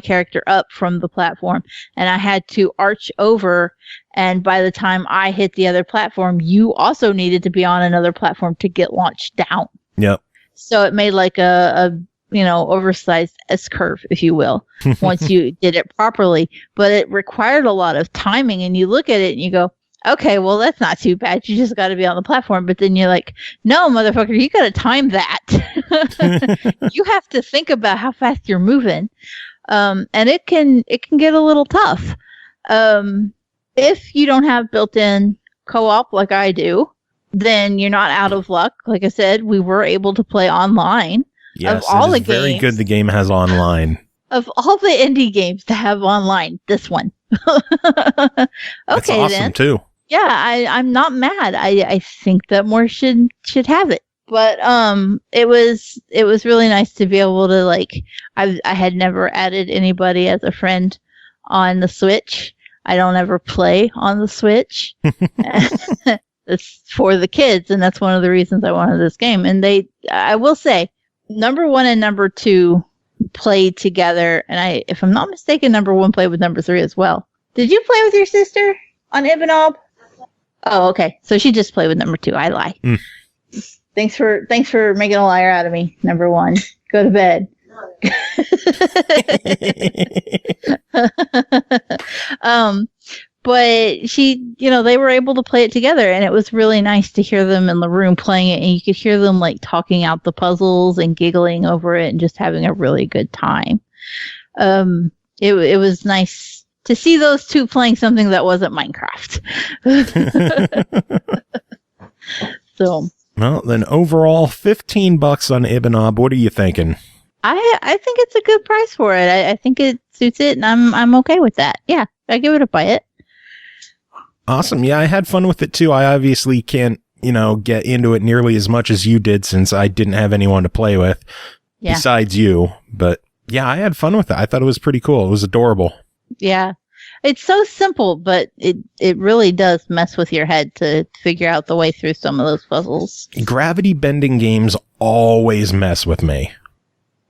character up from the platform, and I had to arch over, and by the time I hit the other platform, you also needed to be on another platform to get launched down. Yep. So it made like a oversized S-curve, if you will, once you did it properly. But it required a lot of timing, and you look at it and you go, okay, well, that's not too bad. You just got to be on the platform. But then you're like, no, motherfucker, you got to time that. You have to think about how fast you're moving. And it can get a little tough. If you don't have built-in co-op like I do, then you're not out of luck. Like I said, we were able to play online. Yes, of all it is the very games, good the game has online. Of all the indie games to have online, this one. Okay, that's awesome then. Too. Yeah, I'm not mad. I think that more should have it. But it was really nice to be able to like I had never added anybody as a friend on the Switch. I don't ever play on the Switch. It's for the kids, and that's one of the reasons I wanted this game. And I will say, number 1 and number 2 played together, and if I'm not mistaken, number 1 played with number 3 as well. Did you play with your sister on Ibanob? Oh, okay. So she just played with number 2. I lie. Thanks for making a liar out of me. Number 1, go to bed. But they were able to play it together, and it was really nice to hear them in the room playing it, and you could hear them like talking out the puzzles and giggling over it and just having a really good time. It was nice to see those two playing something that wasn't Minecraft. So. Well, then overall, $15 on Ibanob. What are you thinking? I think it's a good price for it. I think it suits it, and I'm okay with that. Yeah, I give it a buy it. Awesome. Yeah, I had fun with it too. I obviously can't, get into it nearly as much as you did since I didn't have anyone to play with besides you. But yeah, I had fun with it. I thought it was pretty cool. It was adorable. Yeah. It's so simple, but it really does mess with your head to figure out the way through some of those puzzles. Gravity bending games always mess with me.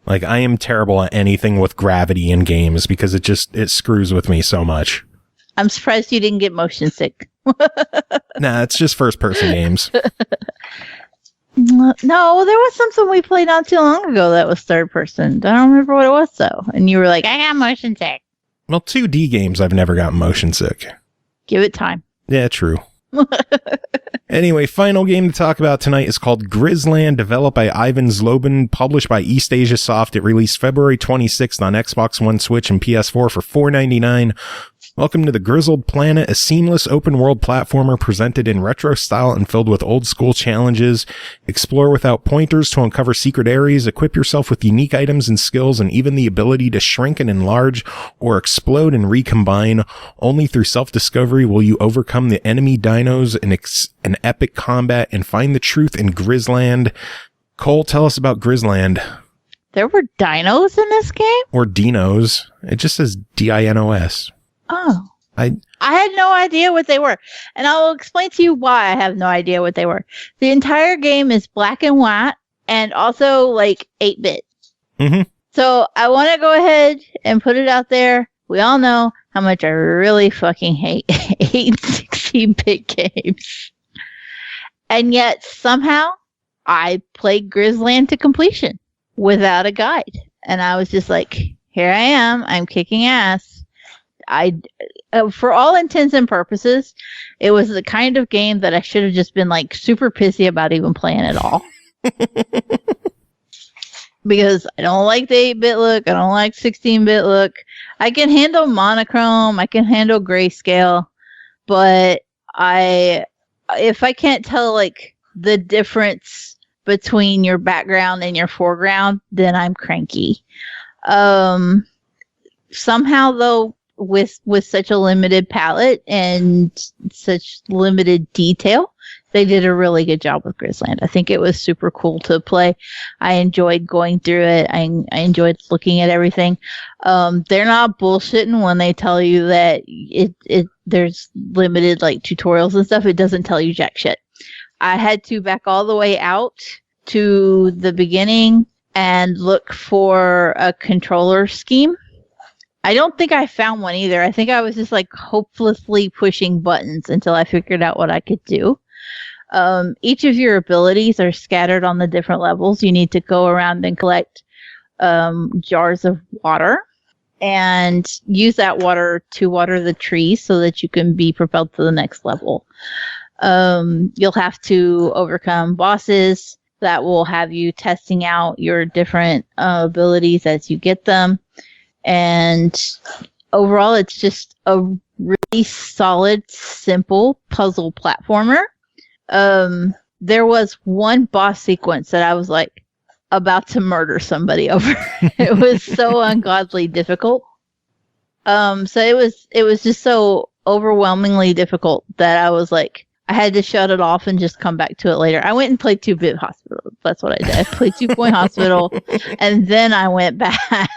Like, I am terrible at anything with gravity in games because it screws with me so much. I'm surprised you didn't get motion sick. Nah, it's just first-person games. No, there was something we played not too long ago that was third-person. I don't remember what it was, though. And you were like, I got motion sick. Well, 2D games, I've never gotten motion sick. Give it time. Yeah, true. Anyway, final game to talk about tonight is called Grizzland, developed by Ivan Zlobin, published by East Asia Soft. It released February 26th on Xbox One, Switch, and PS4 for $4.99. Welcome to the Grizzled Planet, a seamless open-world platformer presented in retro style and filled with old-school challenges. Explore without pointers to uncover secret areas, equip yourself with unique items and skills, and even the ability to shrink and enlarge or explode and recombine. Only through self-discovery will you overcome the enemy dinos in an epic combat and find the truth in Grizzland. Cole, tell us about Grizzland. There were dinos in this game? Or dinos. It just says D-I-N-O-S. Oh. I had no idea what they were. And I will explain to you why I have no idea what they were. The entire game is black and white and also like 8-bit. Mm-hmm. So I want to go ahead and put it out there. We all know how much I really fucking hate 8 and 16-bit games. And yet, somehow, I played Grizzland to completion without a guide. And I was just like, here I am. I'm kicking ass. For all intents and purposes, it was the kind of game that I should have just been like super pissy about even playing at all. Because I don't like the 8-bit look. I don't like 16-bit look. I can handle monochrome. I can handle grayscale. But if I can't tell like the difference between your background and your foreground, then I'm cranky. Somehow though, with such a limited palette and such limited detail, they did a really good job with Grizzland. I think it was super cool to play. I enjoyed going through it. I enjoyed looking at everything. They're not bullshitting when they tell you that there's limited like tutorials and stuff. It doesn't tell you jack shit. I had to back all the way out to the beginning and look for a controller scheme. I don't think I found one either. I think I was just like hopelessly pushing buttons until I figured out what I could do. Each of your abilities are scattered on the different levels. You need to go around and collect jars of water and use that water to water the trees so that you can be propelled to the next level. You'll have to overcome bosses that will have you testing out your different abilities as you get them. And overall, it's just a really solid, simple puzzle platformer. There was one boss sequence that I was like about to murder somebody over. It was so ungodly difficult. So it was just so overwhelmingly difficult that I was like, I had to shut it off and just come back to it later. I went and played 2-Bit Hospital. That's what I did. I played 2 Point Hospital, and then I went back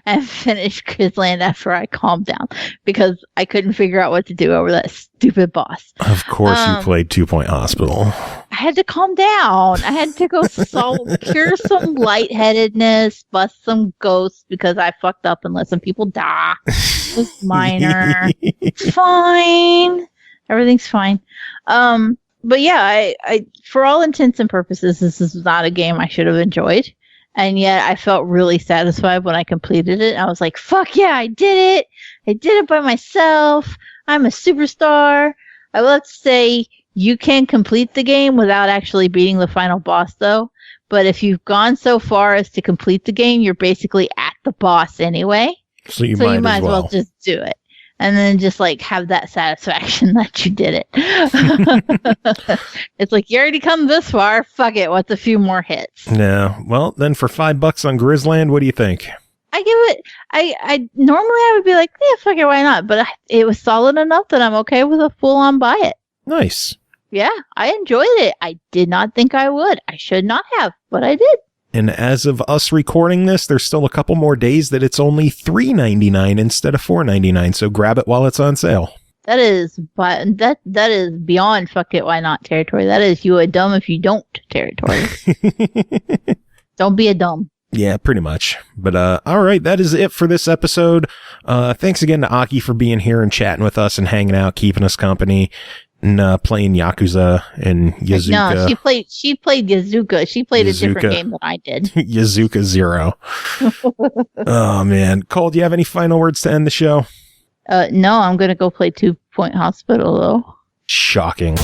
and finished Grizzland after I calmed down because I couldn't figure out what to do over that stupid boss. Of course you played 2 Point Hospital. I had to calm down. I had to go cure some lightheadedness, bust some ghosts because I fucked up and let some people die. It was minor. It's fine. Everything's fine. But yeah, I for all intents and purposes, this is not a game I should have enjoyed. And yet I felt really satisfied when I completed it. I was like, fuck yeah, I did it. I did it by myself. I'm a superstar. I will have to say, you can complete the game without actually beating the final boss though. But if you've gone so far as to complete the game, you're basically at the boss anyway. So you might as well just do it. And then just like have that satisfaction that you did it. It's like, you already come this far. Fuck it. What's a few more hits? No. Well, then for $5 on Grizzland, what do you think? I give it, I normally I would be like, yeah, fuck it, why not? But it was solid enough that I'm okay with a full on buy it. Nice. Yeah, I enjoyed it. I did not think I would. I should not have, but I did. And as of us recording this, there's still a couple more days that it's only $3.99 instead of $4.99. So grab it while it's on sale. That is beyond fuck it, why not territory. That is you a dumb if you don't territory. Don't be a dumb. Yeah, pretty much. But all right, that is it for this episode. Thanks again to Aki for being here and chatting with us and hanging out, keeping us company. And playing Yakuza and Yazuka. No, she played Yazuka. She played a different game than I did. Yazuka 0. Oh, man. Cole, do you have any final words to end the show? No, I'm going to go play 2 Point Hospital, though. Shocking.